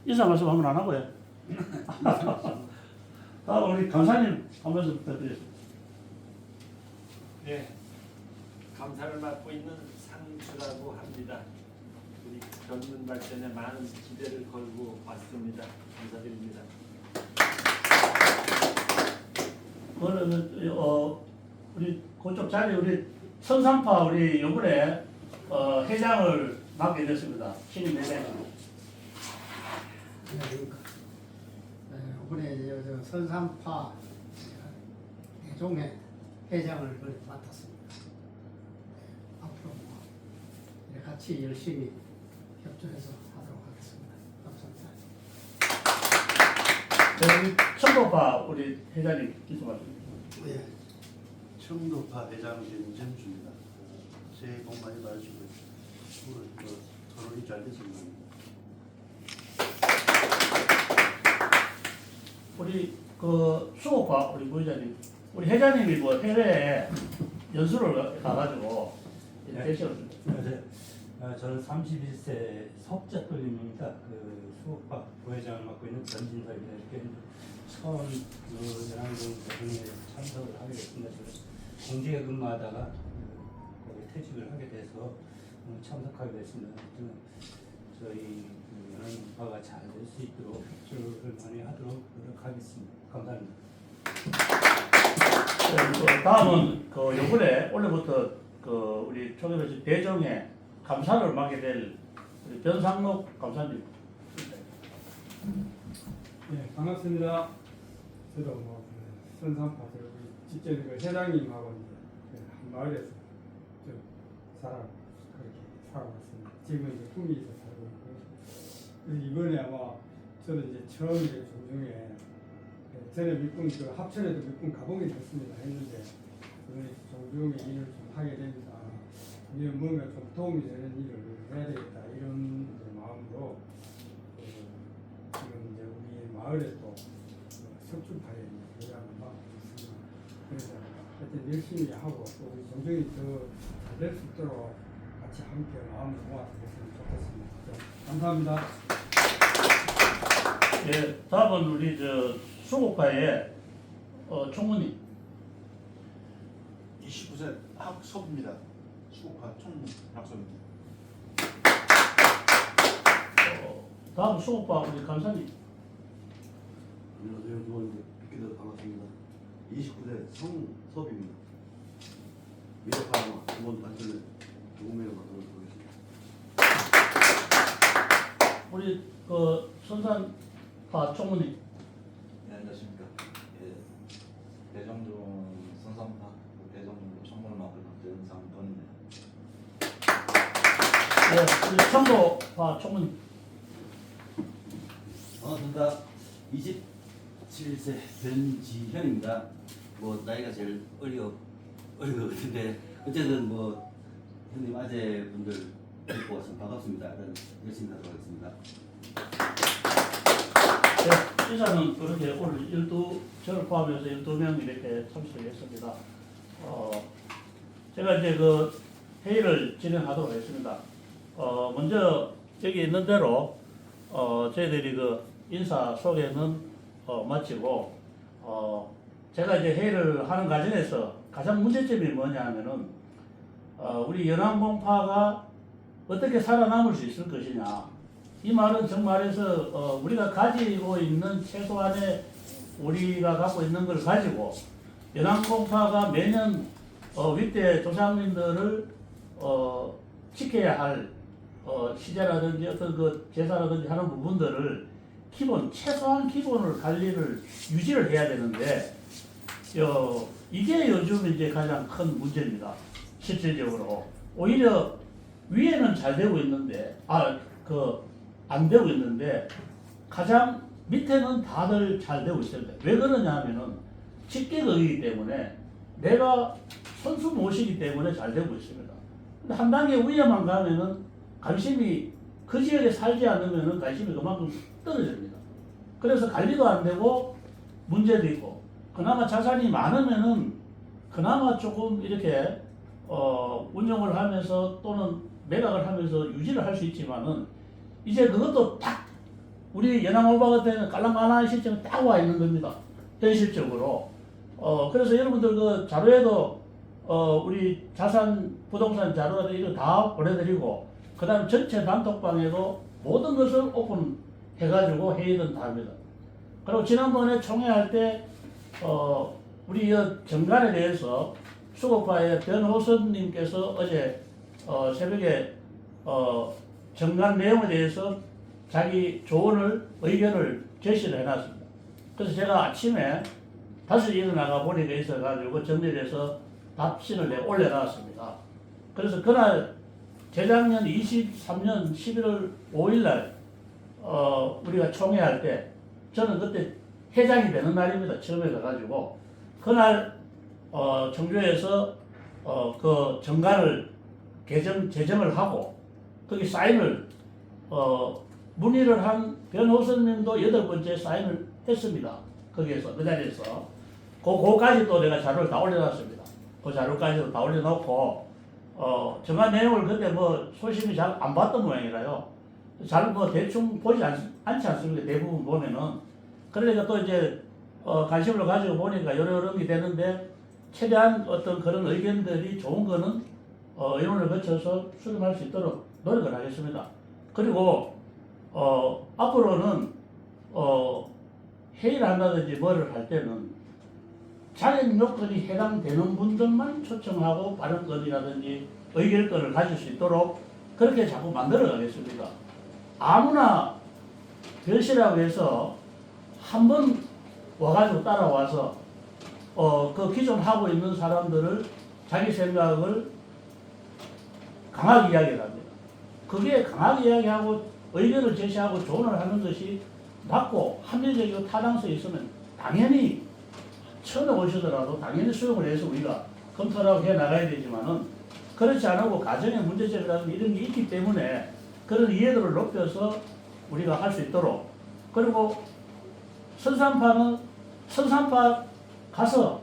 인사 말씀 한번 안 하고요. 다음 우리 감사님 한 말씀 부탁드리겠습니다. 네, 감사를 맡고 있는 상주라고 합니다. 우리 젊은 발전에 많은 기대를 걸고 왔습니다. 감사드립니다. 그러면 우리 그쪽 자리 우리 선산파 우리 요번에 회장을 맡게 됐습니다. 신임 회장. 안녕하십니까. 이번에 저 선산파 대종회 회장을 맡았습니다. 앞으로 뭐 같이 열심히 협조해서 하도록 하겠습니다. 감사합니다. 우리 청도파 우리 회장님 인사 말씀. 예, 청도파 회장 윤정주입니다. 새해 복 많이 받으시고 오늘 토론이 잘 됐으면 합니다. 우리 그 수호파 우리 부회장님, 우리 회장님이 뭐 해외에 연수를 가가지고 대시를 저는 31세 석자돌림입니다. 그 수호파 부회장을 맡고 있는 전진석입니다. 이렇게 처음 연안군 대중에 참석을 하게 됐습니다. 저는 공직에 근무하다가 거기 퇴직을 하게 돼서 참석하게 됐습니다. 저희 연안군파가 잘 될 수 있도록 협조를 많이 하도록 노력하겠습니다. 감사합니다. 네, 다음은 그 요번에 올해부터 그 우리 초계도시 대정에 감사를 맡게 될 우리 변상록 감사님. 네, 반갑습니다. 저도 선산파 우리 직접 그 회장님하고 이제 한 마을에서 좀 그렇게 살아왔습니다. 지금 이제 구미에서 살고 있고요. 그래서 이번에 아마 저는 이제 처음 이제 중중에 전에 몇분 그 합천에도 몇 분 가보게 됐습니다. 했는데 이번에 종중에 일을 좀 하게 됩니다. 이게 뭔가 좀 도움이 되는 일을 해야 되겠다 이런 이제 마음으로 지금 이제 우리 마을에 또 석주파에 회장을 맡고 있습니다. 그래서 하여튼 열심히 하고 또 우리 종중이 더 잘 될 수 있도록 같이 함께 마음을 모아서 했으면 좋겠습니다. 감사합니다. 예, 다음은 우리 저 수호파의 총무님. 29세 학섭입니다. 수호파 총학섭입니다. 다음 수호파 우리 감사님. 안녕하세요. 두분 뵙게 반갑습니다. 29세 성섭입니다. 미래파 두번 발전에 도움을 맡도록 하겠습니다. 우리 그 선산파 총무님. 네, 안녕하십니까. 예, 대정동 선산파 대정동 청문을 맡은 변상건입니다. 예, 우리 청도파 총무님. 반갑습니다. 27세 변지현입니다. 뭐 나이가 제일 어린 것 같은데 어쨌든 뭐 형님 아재분들 뵙고 와서 반갑습니다. 일단 열심히 하도록 하겠습니다. 네, 이사는 그렇게 오늘 저를 포함해서 12명 이렇게 참석했습니다. 제가 이제 그 회의를 진행하도록 하겠습니다. 먼저 여기 있는 대로 저희들이 그 인사 소개는 마치고 제가 이제 회의를 하는 과정에서 가장 문제점이 뭐냐 하면은 우리 연안공파가 어떻게 살아남을 수 있을 것이냐. 이 말은 정말해서 우리가 가지고 있는 최소한의 우리가 갖고 있는 걸 가지고 연안공파가 매년 윗대 조상님들을 지켜야 할 시제라든지 어떤 그 제사라든지 하는 부분들을 최소한 기본을 관리를 유지를 해야 되는데 이게 요즘 이제 가장 큰 문제입니다. 실질적으로 오히려 위에는 잘 되고 있는데 안 되고 있는데 가장 밑에는 다들 잘 되고 있습니다. 왜 그러냐 하면은 직계극이기 때문에 내가 선수 모시기 때문에 잘 되고 있습니다. 근데 한 단계 위에만 가면은 관심이 그 지역에 살지 않으면은 관심이 그만큼 떨어집니다. 그래서 관리도 안 되고 문제도 있고 그나마 자산이 많으면은 그나마 조금 이렇게 운영을 하면서 또는 매각을 하면서 유지를 할 수 있지만은 이제 그것도 딱 우리 연합오바 같은 경우는 깔랑깔랑한 시점에 딱 와 있는 겁니다. 현실적으로. 그래서 여러분들 그 자료에도 우리 자산, 부동산 자료를 이거 다 보내드리고, 그 다음에 전체 단톡방에도 모든 것을 오픈해가지고 회의는 다 합니다. 그리고 지난번에 총회할 때, 우리 정관에 대해서 수고파의 변호사님께서 어제 새벽에 정관 내용에 대해서 자기 조언을, 의견을 제시를 해놨습니다. 그래서 제가 아침에 5시에 일어나가 보니까 있어가지고 정리해서 답신을 내가 올려놨습니다. 그래서 그날 재작년 23년 11월 5일날 우리가 총회할 때 저는 그때 회장이 되는 날입니다. 처음에 가가지고 그날 청주에서 그 정관을 제정을 하고 거기 사인을 문의를 한 변호사님도 8번째 사인을 했습니다. 거기에서 그 자리에서 그거까지 또 내가 자료를 다 올려놨습니다. 그 자료까지도 다 올려놓고 정관 내용을 그때 뭐 소심히 잘 안 봤던 모양이라요. 잘 뭐 대충 보지 않지 않습니까? 대부분 보면은. 그러니까 또 이제 관심을 가지고 보니까 여러 게 되는데 최대한 어떤 그런 의견들이 좋은 거는 의논을 거쳐서 수렴할 수 있도록 노력을 하겠습니다. 그리고 앞으로는 회의를 한다든지 뭐를 할 때는 자격 요건이 해당되는 분들만 초청하고 발언권이라든지 의결권을 가질 수 있도록 그렇게 자꾸 만들어 가겠습니다. 아무나 별시라고 해서 한 번 와가지고 따라와서 그 기존 하고 있는 사람들을 자기 생각을 강하게 이야기를 합니다. 그게 강하게 이야기하고 의견을 제시하고 조언을 하는 것이 맞고 합리적이고 타당성이 있으면 당연히 처음에 오시더라도 당연히 수용을 해서 우리가 검토를 해 나가야 되지만은 그렇지 않고 가정의 문제점이라든지 이런 게 있기 때문에 그런 이해도를 높여서 우리가 할 수 있도록 그리고 선산파는 선산파 가서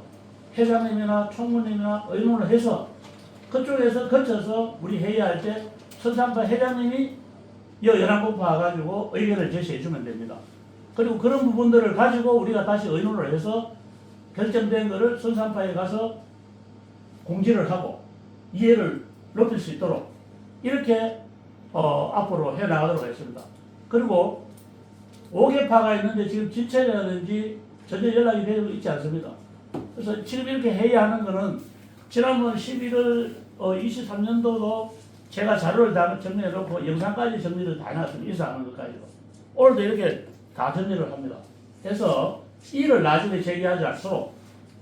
회장님이나 총무님이나 의논을 해서 그쪽에서 거쳐서 우리 회의할 때 선산파 회장님이 연합공파 와가지고 의견을 제시해 주면 됩니다. 그리고 그런 부분들을 가지고 우리가 다시 의논을 해서 결정된 것을 선산파에 가서 공지를 하고 이해를 높일 수 있도록 이렇게 앞으로 해나가도록 하겠습니다. 그리고 5개파가 있는데 지금 지체라든지 전혀 연락이 되고 있지 않습니다. 그래서 지금 이렇게 회의하는 거는 지난번 11월 23년도도 제가 자료를 다 정리해 놓고 영상까지 정리를 다 해놨습니다. 인사하는 것까지도. 오늘도 이렇게 다 정리를 합니다. 그래서 일을 나중에 제기하지 않도록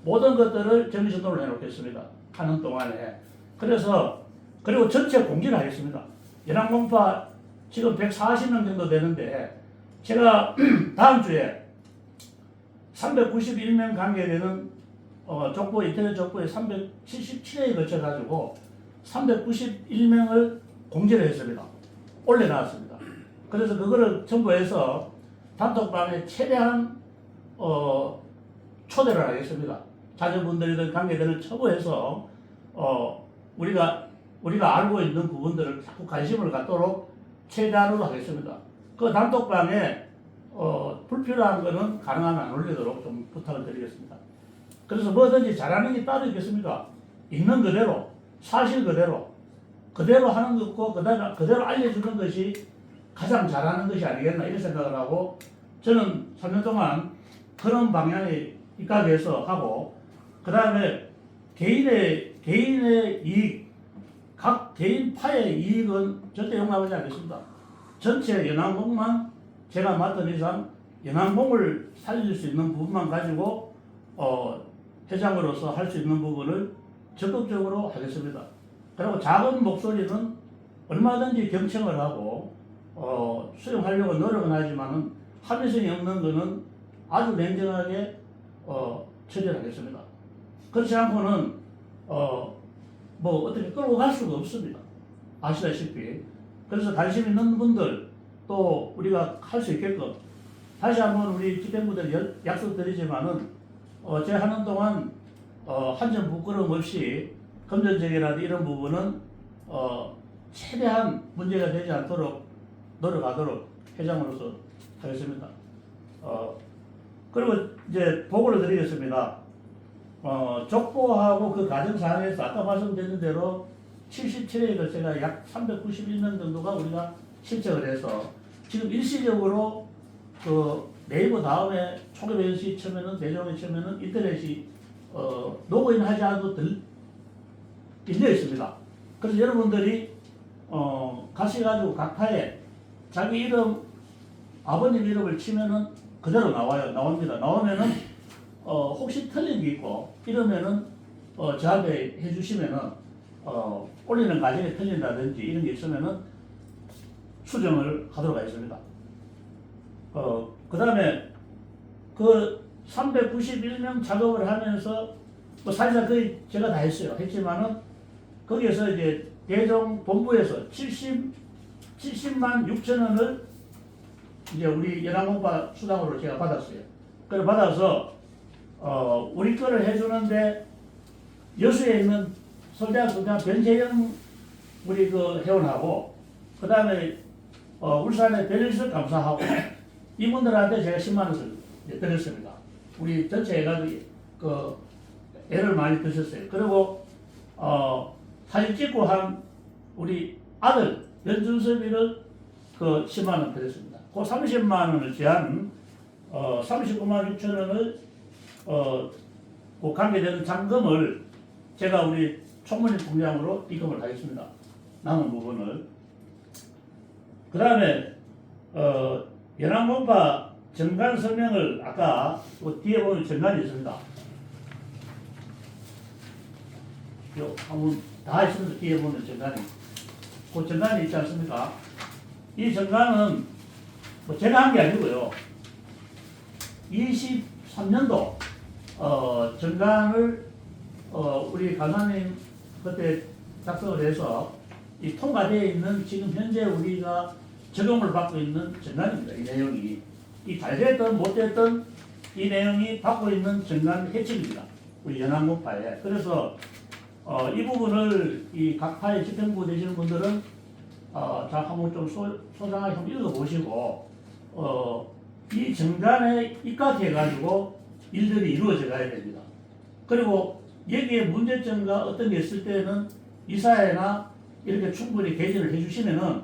모든 것들을 정리정돈을 해놓겠습니다. 하는 동안에. 그래서 그리고 전체 공지를 하겠습니다. 연합공파 지금 140명 정도 되는데 제가 다음 주에 391명 관계되는 족보 인터넷 족보에 377회에 거쳐가지고 391명을 공지를 했습니다. 올려놨습니다. 그래서 그거를 첨부해서 단톡방에 최대한 초대를 하겠습니다. 자녀분들이든 관계들을 첨부해서 우리가 알고 있는 부분들을 자꾸 관심을 갖도록 최대한으로 하겠습니다. 그 단톡방에 불필요한 거는 가능하면 안 올리도록 좀 부탁을 드리겠습니다. 그래서 뭐든지 잘하는 게 따로 있겠습니까? 있는 그대로, 사실 그대로 하는 것고 그대로 알려주는 것이 가장 잘하는 것이 아니겠나 이런 생각을 하고 저는 3년 동안 그런 방향에 입각해서 하고 그 다음에 개인의 이익, 각 개인파의 이익은 절대 용납하지 않겠습니다. 전체 연합공만 제가 맡은 이상 연합공을 살릴 수 있는 부분만 가지고 회장으로서 할 수 있는 부분을 적극적으로 하겠습니다. 그리고 작은 목소리는 얼마든지 경청을 하고 수용하려고 노력은 하지만은 합의성이 없는 것은 아주 냉정하게 처리를 하겠습니다. 그렇지 않고는 뭐 어떻게 끌고 갈 수가 없습니다. 아시다시피. 그래서 관심 있는 분들 또 우리가 할 수 있게끔 다시 한번 우리 집행부들 약속드리지만은 제가 하는 동안 한 점 부끄러움 없이 금전적이라든지 이런 부분은 최대한 문제가 되지 않도록 노력하도록 회장으로서 하겠습니다. 그리고 이제 보고를 드리겠습니다. 족보하고 그 가정사항에서 아까 말씀드린 대로 77회를 제가 약 391명 정도가 우리가 신청을 해서 지금 일시적으로 그 네이버 다음에 초계변시 치면은 대정에 치면은 인터넷이 로그인 하지 않아도 열려 있습니다. 그래서 여러분들이 가셔가지고 각 파에 자기 이름 아버님 이름을 치면은 그대로 나옵니다. 나오면은 혹시 틀린 게 있고 이러면은 저한테 해주시면은 올리는 과정에 틀린다든지 이런 게 있으면은 수정을 하도록 하겠습니다. 그 다음에 그 391명 작업을 하면서 뭐 사실상 거의 제가 다 했지만은 거기에서 이제 대정 본부에서 70만 6천 원을 이제 우리 연합문파 수당으로 제가 받았어요. 그걸 받아서 우리 거를 해주는데 여수에 있는 서울대학교 변재영 우리 그 회원하고 그 다음에 울산의 변일석 감사하고 이분들한테 제가 10만 원을 드렸습니다. 우리 전체 해가지고 그 애를 많이 드셨어요. 그리고 사진 찍고 한 우리 아들 변준섭이를 그 10만 원 드렸습니다. 그 30만 원을 제한 39만 6천 원을 그 관계되는 잔금을 제가 우리 총무님 통장으로 입금을 하겠습니다. 남은 부분을. 그 다음에 연합문파 정관 서명을 아까 그 뒤에 보면 정관이 있습니다. 요 한번 다 있습니다. 뒤에 보면 정관이. 그 정관이 있지 않습니까? 이 정관은 뭐 제가 한 게 아니고요. 23년도 정관을 우리 간사님 그때 작성을 해서 이 통과되어 있는 지금 현재 우리가 적용을 받고 있는 정관입니다. 이 내용이 이 잘 됐든 못 됐든 이 내용이 받고 있는 정관 해칙입니다. 우리 연합문파에. 그래서 이 부분을 이 각 파의 집행부 되시는 분들은 자 한번 좀 소상하게 한번 읽어보시고 이 정관에 입각해가지고 일들이 이루어져 가야 됩니다. 그리고 여기에 문제점과 어떤 게 있을 때는 이사회나 이렇게 충분히 개진을 해주시면은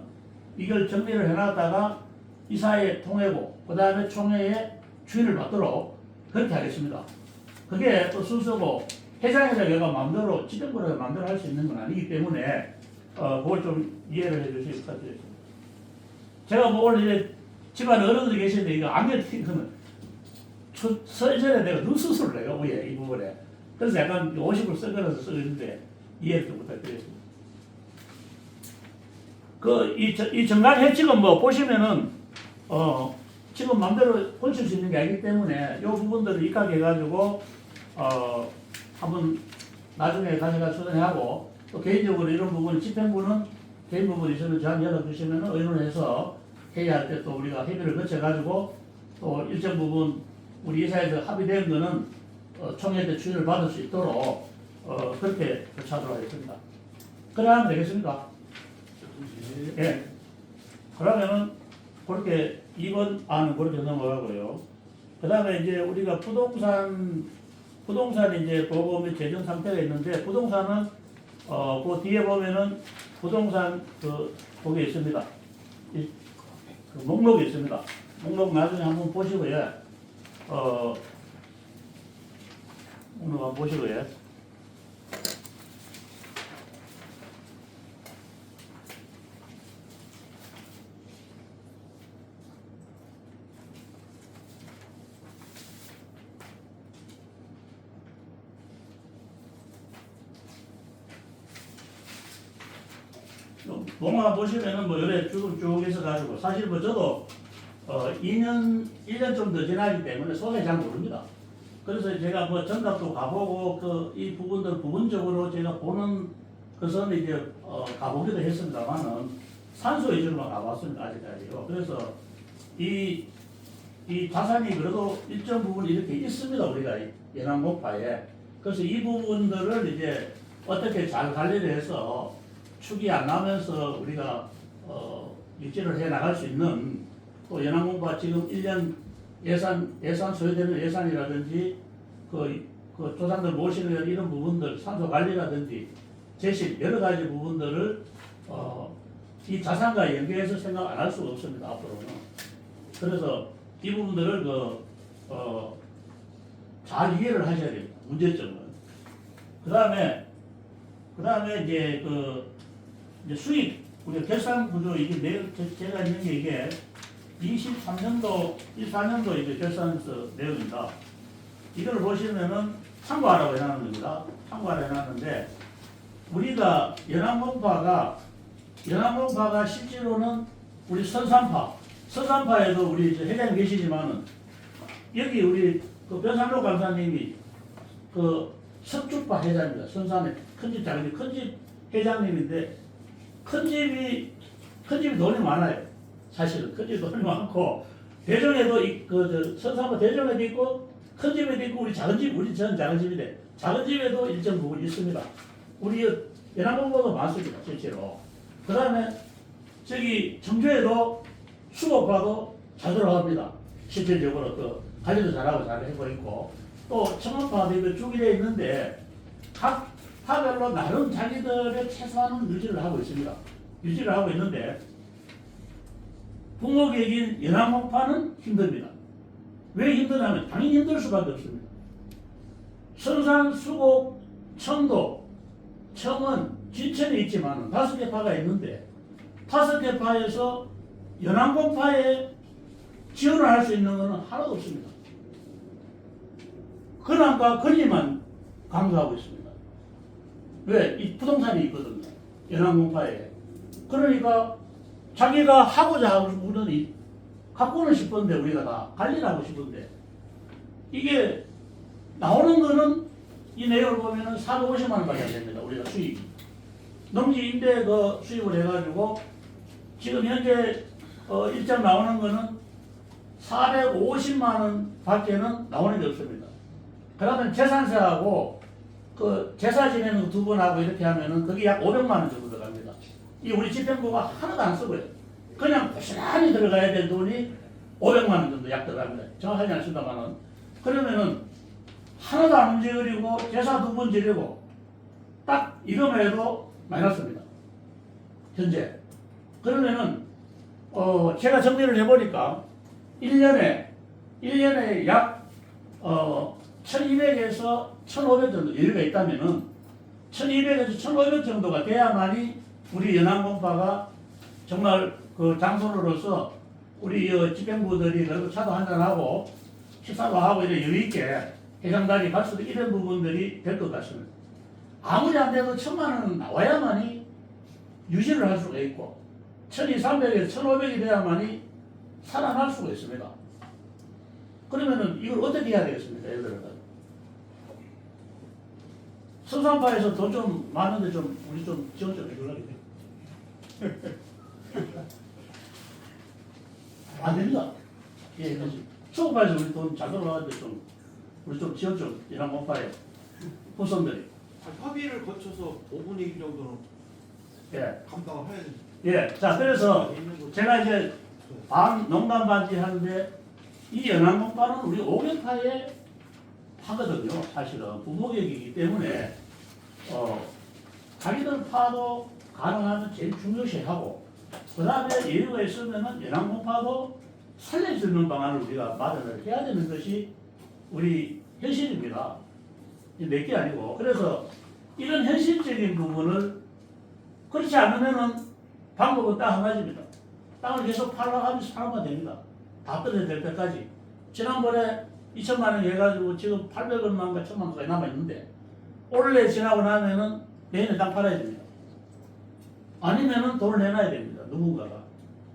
이걸 정리를 해놨다가 이사회 통회고 그 다음에 총회에 주의를 받도록 그렇게 하겠습니다. 그게 또 순서고 회장이라가 마음대로 집행부라가 마음대로 할 수 있는 건 아니기 때문에 그걸 좀 이해를 해주시기 부탁드립니다. 제가 뭐 오늘 이제 집안 어른들이 계시는데 이거 안경 이거는 서전에 내가 눈 수술을 해요. 위에 이 부분에. 그래서 약간 50을 썩어서 쓰는데 이해를 좀 부탁드리겠습니다. 이 정관 해칙은 뭐 보시면은 지금 마음대로 고칠 수 있는 게 아니기 때문에 이 부분들을 입각해가지고 한번 나중에 가져가 수정하고 또 개인적으로 이런 부분 집행부는 개인 부분이 있으면 저한테 연락 주시면 의논해서 회의할 때 또 우리가 협의를 거쳐가지고 또 일정 부분 우리 이사에서 합의된 거는 총회 때 추진을 받을 수 있도록 그렇게 조치하도록 하겠습니다. 그래 하면 되겠습니까? 예. 그러면은 그렇게 2번 안은 그렇게 넘어가고요. 그 다음에 이제 우리가 부동산 이제 보고 및 재정 상태가 있는데 부동산은 그 뒤에 보면은 부동산 거기 있습니다. 그 목록이 있습니다. 목록 나중에 한번 보시고요. 목록 한번 보시고요. 목록 보시면은 뭐 여러 쭉 있어가지고 사실 뭐 저도 1년 좀 더 지나기 때문에 소개 잘 모릅니다. 그래서 제가 뭐 전답도 가보고 이 부분들 부분적으로 제가 보는 것은 이제 가보기도 했습니다만은 산소 위주로만 가봤습니다 아직까지요. 그래서 이 자산이 그래도 일정 부분 이렇게 있습니다 우리가 연합문파에. 그래서 이 부분들을 이제 어떻게 잘 관리를 해서 축이 안 나면서 우리가 유지를 해 나갈 수 있는 또 연합문파 지금 1년 예산 소요되는 예산이라든지 그 조상들 모시는 이런 부분들 산소 관리라든지 제실 여러 가지 부분들을 이 자산과 연계해서 생각 안 할 수가 없습니다. 앞으로는. 그래서 이 부분들을 잘 이해를 하셔야 됩니다. 문제점은. 그 다음에 이제 이제 수익 우리가 결산 구조 이게 제가 있는 게 이게 23년도 14년도 이제 결산서 내용입니다. 이걸 보시면은 참고하라고 해놨는 겁니다. 참고하라고 해놨는데 우리가 연합문파가 실제로는 우리 선산파에도 우리 이제 회장님 계시지만은 여기 우리 그 변상록 강사님이 그 석주파 회장입니다. 선산의 큰집 작은집 큰집 회장님인데 큰집이 돈이 많아요. 사실은 큰집 돈이 많고 대전에도 선산파 대전에도 있고 큰집에도 있고 우리 전 작은 집인데 작은 집에도 일정 부분 있습니다. 우리 연합문파도 많습니다. 실제로. 그 다음에 저기 청주에도 수목파도 잘 들어갑니다. 실질적으로 관리도 잘하고 잘 해고 있고 또 청원파도 이거 주기되어 있는데 각 파별로 나름 자기들의 최소한은 유지를 하고 있습니다. 유지를 하고 있는데 부모계획인 연합문파는 힘듭니다. 왜 힘드냐면 당연히 힘들 수밖에 없습니다. 선산, 수곡, 청도, 청은 진천에 있지만 5개 파가 있는데 5개 파에서 연합문파에 지원을 할 수 있는 것은 하나도 없습니다. 근황과 권리만 강조하고 있습니다. 왜? 이 부동산이 있거든요. 연합문파에. 그러니까 자기가 하고자 하는 갖고는 싶은데 우리가 다 관리를 하고 싶은데 이게 나오는 거는 이 내용을 보면은 450만 원밖에 안 됩니다. 우리가 수익이. 농지 임대 수입을 해가지고 지금 현재 일정 나오는 거는 450만 원 밖에는 나오는 게 없습니다. 그러면 재산세하고 제사 지내는 거 2번 하고 이렇게 하면은 그게 약 500만 원 정도 들어갑니다. 이 우리 집행부가 하나도 안 쓰고요. 그냥 고스란히 들어가야 될 돈이 500만 원 정도 약 들어갑니다. 정확하지 않습니다만은. 그러면은 하나도 안 움직이고 제사 2번 지내고 딱 이거만 해도 마이너스입니다. 현재. 그러면은 제가 정리를 해보니까 1년에 약 1200에서 1500 정도 여유가 있다면은 1200에서 1500 정도가 돼야만이 우리 연합문파가 정말 그 장소로서 우리 집행부들이 그래도 차도 한잔하고 식사도 하고 이런 여유있게 해장단이 갈 수도 이런 부분들이 될 것 같습니다. 아무리 안 돼도 1000만 원은 나와야만이 유지를 할 수가 있고 1200에서 1500이 돼야만이 살아날 수가 있습니다. 그러면은 이걸 어떻게 해야 되겠습니까? 예를 들어서 선산파에서 돈 좀 많은데 우리 좀 지원 좀 해주려고 안 됩니다. 예, 수급파에서 우리 돈 잘 들어가는데 우리 좀 지원 좀 연합문파에 후손들이. 협의를 거쳐서 5분의 1 정도는 예. 감당을 해야 됩니다. 예. 자, 그래서 제가 이제 농담 반지 하는데 이 연합문파는 우리 5개파의 파거든요. 사실은 부모계획이기 때문에 자기들 파도 가능하면 제일 중요시하고 그 다음에 여유가 있으면은 연합문파도 살릴 수 있는 방안을 우리가 마련을 해야 되는 것이 우리 현실입니다. 몇 개 아니고. 그래서 이런 현실적인 부분을 그렇지 않으면은 방법은 딱 한 가지입니다. 땅을 계속 팔아가면서 살아가면 됩니다. 다 떨어져야 될 때까지. 지난번에 2천만 원 해가지고 지금 800원만가 1000만 원까지 남아있는데 올해 지나고 나면은 내년에 땅 팔아야 됩니다. 아니면은 돈을 내놔야 됩니다. 누군가가.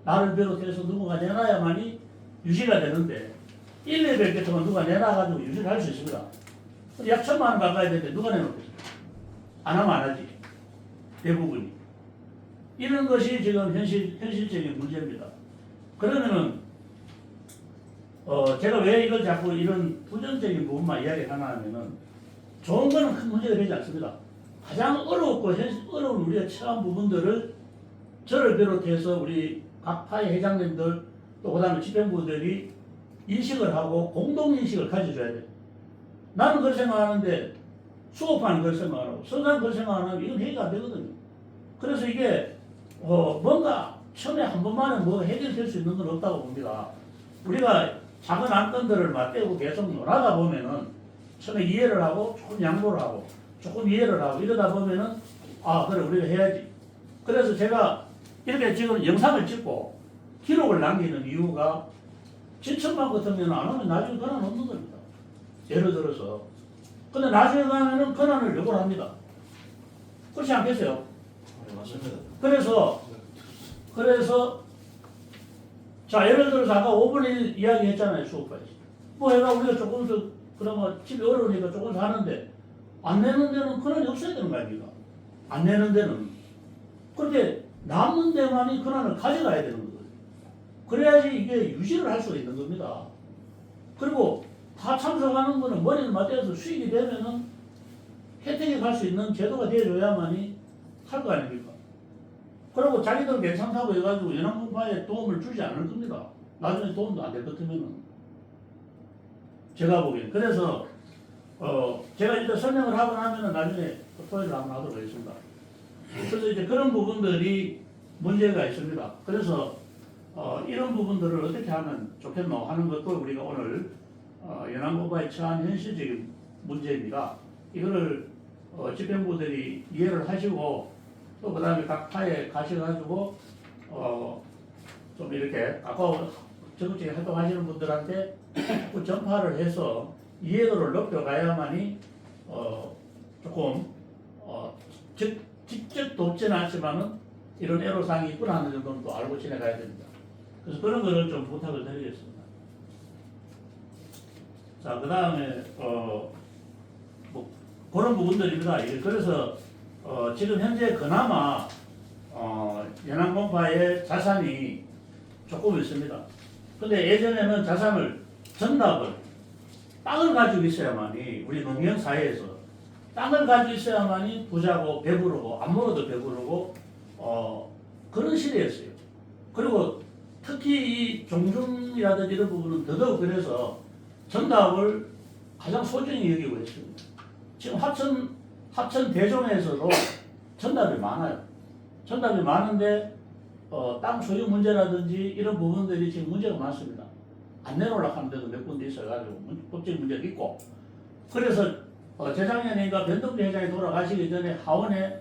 나를 비롯해서 누군가 내놔야만이 유지가 되는데 1, 200개 동안 누가 내놔가지고 유지를 할 수 있습니다. 약 1000만 원 가까이 되는데 누가 내놓겠습니까? 안 하면 안 하지. 대부분이. 이런 것이 지금 현실적인 문제입니다. 그러면은 제가 왜 이걸 자꾸 이런 부정적인 부분만 이야기하나 하면은 좋은 거는 큰 문제가 되지 않습니다. 가장 어렵고 어려운 우리가 처한 부분들을 저를 비롯해서 우리 각 파의 회장님들 또 그다음에 집행부들이 인식을 하고 공동인식을 가져줘야 돼요. 나는 그렇게 생각하는데 수업하는 그렇게 생각하고 선생님 그렇게 생각하면 이건 해결이 안 되거든요. 그래서 이게 뭔가 처음에 한 번만에 뭐 해결될 수 있는 건 없다고 봅니다. 우리가 작은 안건들을 맞대고 계속 놀아다 보면은 처음에 이해를 하고 조금 양보를 하고 조금 이해를 하고 이러다 보면은 아 그래 우리가 해야지. 그래서 제가 이렇게 지금 영상을 찍고 기록을 남기는 이유가 지천만 같으면 안 하면 나중에 권한 없는 겁니다. 예를 들어서. 근데 나중에 가면은 권한을 요구를 합니다. 그렇지 않겠어요? 네, 맞습니다. 그래서 자 예를 들어서 아까 5분의 1 이야기 했잖아요. 수업까지. 뭐 얘가 우리가 조금 더 그러면 집이 어려우니까 조금 더 하는데 안 내는 데는 권한이 없어야 되는 거 아닙니까? 안 내는 데는. 그렇게 남는 데만이 권한을 가져가야 되는 거거든요. 그래야지 이게 유지를 할 수가 있는 겁니다. 그리고 다 참석하는 거는 머리를 맞대서 수익이 되면은 혜택이 갈 수 있는 제도가 되어줘야만이 할 거 아닙니까? 그리고 자기들 괜찮다고 해가지고 연합공파에 도움을 주지 않을 겁니다. 나중에 도움도 안 될 것 같으면은. 제가 보기엔. 그래서, 제가 일단 설명을 하고 나면은 나중에 토요일에 한번 하도록 하겠습니다. 그래서 이제 그런 부분들이 문제가 있습니다. 그래서, 이런 부분들을 어떻게 하면 좋겠노 하는 것도 우리가 오늘, 연합공파에 처한 현실적인 문제입니다. 이거를, 집행부들이 이해를 하시고, 또 그 다음에 각 파에 가셔가지고, 좀 이렇게, 아까 적극적인 활동하시는 분들한테 자꾸 전파를 해서 이해도를 높여가야만이, 조금, 직접 돕지는 않지만은 이런 애로사항이 있구나 하는 정도는 또 알고 지내가야 됩니다. 그래서 그런 거를 좀 부탁을 드리겠습니다. 자, 그 다음에, 뭐, 그런 부분들입니다. 그래서, 지금 현재 그나마 연합공파의 자산이 조금 있습니다. 근데 예전에는 자산을 전답을 땅을 가지고 있어야만이 우리 농경 사회에서 땅을 가지고 있어야만이 부자고 배부르고 안 먹어도 배부르고 그런 시대였어요. 그리고 특히 이 종중이라든지 이런 부분은 더더욱 그래서 전답을 가장 소중히 여기고 있습니다. 지금 하천 대종에서도 전답이 많아요. 전답이 많은데 땅 소유 문제라든지 이런 부분들이 지금 문제가 많습니다. 안 내놓으려고 하는 데도 몇 군데 있어가지고 법적 문제가 있고. 그래서 재작년인가 변동주 회장이 돌아가시기 전에 하원에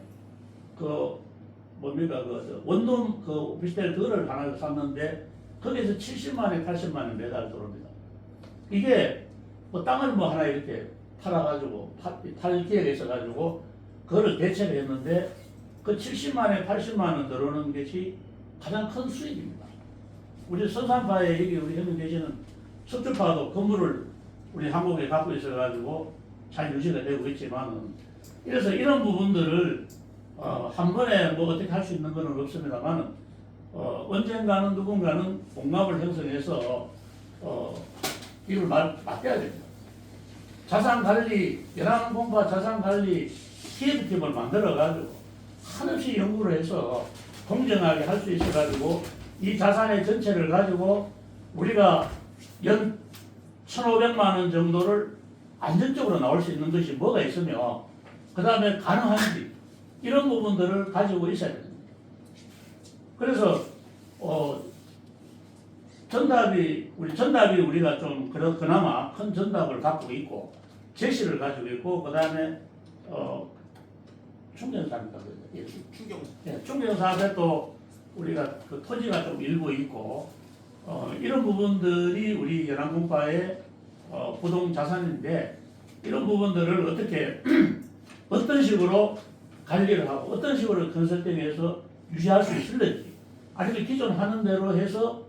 원룸 오피스텔 덜을 하나 샀는데 거기에서 70만에 80만에 매달 들어옵니다. 이게 뭐 땅을 뭐 하나 이렇게 팔아가지고 팔 기회가 있어가지고 그거를 대체를 했는데 그 70만에 80만원 들어오는 것이 가장 큰 수익입니다. 우리 선산파에 여기 우리 형님 계시는 석주파도 건물을 우리 한국에 갖고 있어가지고 잘 유지가 되고 있지만은 이래서 이런 부분들을 한 번에 뭐 어떻게 할 수 있는 건 없습니다만은 언젠가는 누군가는 공감을 형성해서 이걸 맡겨야 됩니다. 자산관리, 연합공파 자산관리 TF팀을 만들어가지고 한없이 연구를 해서 공정하게 할 수 있어가지고 이 자산의 전체를 가지고 우리가 연 1,500만 원 정도를 안전적으로 나올 수 있는 것이 뭐가 있으며 그 다음에 가능한지 이런 부분들을 가지고 있어야 됩니다. 그래서 전답이 우리가 좀 그나마 큰 전답을 갖고 있고 제시를 가지고 있고 그 다음에 충경사입니까? 충경사 앞에 또 우리가 그 토지가 좀 일부 있고 이런 부분들이 우리 연합공파의 부동 자산인데 이런 부분들을 어떻게 어떤 식으로 관리를 하고 어떤 식으로 컨설팅해서 유지할 수 있을지 아니면 기존 하는 대로 해서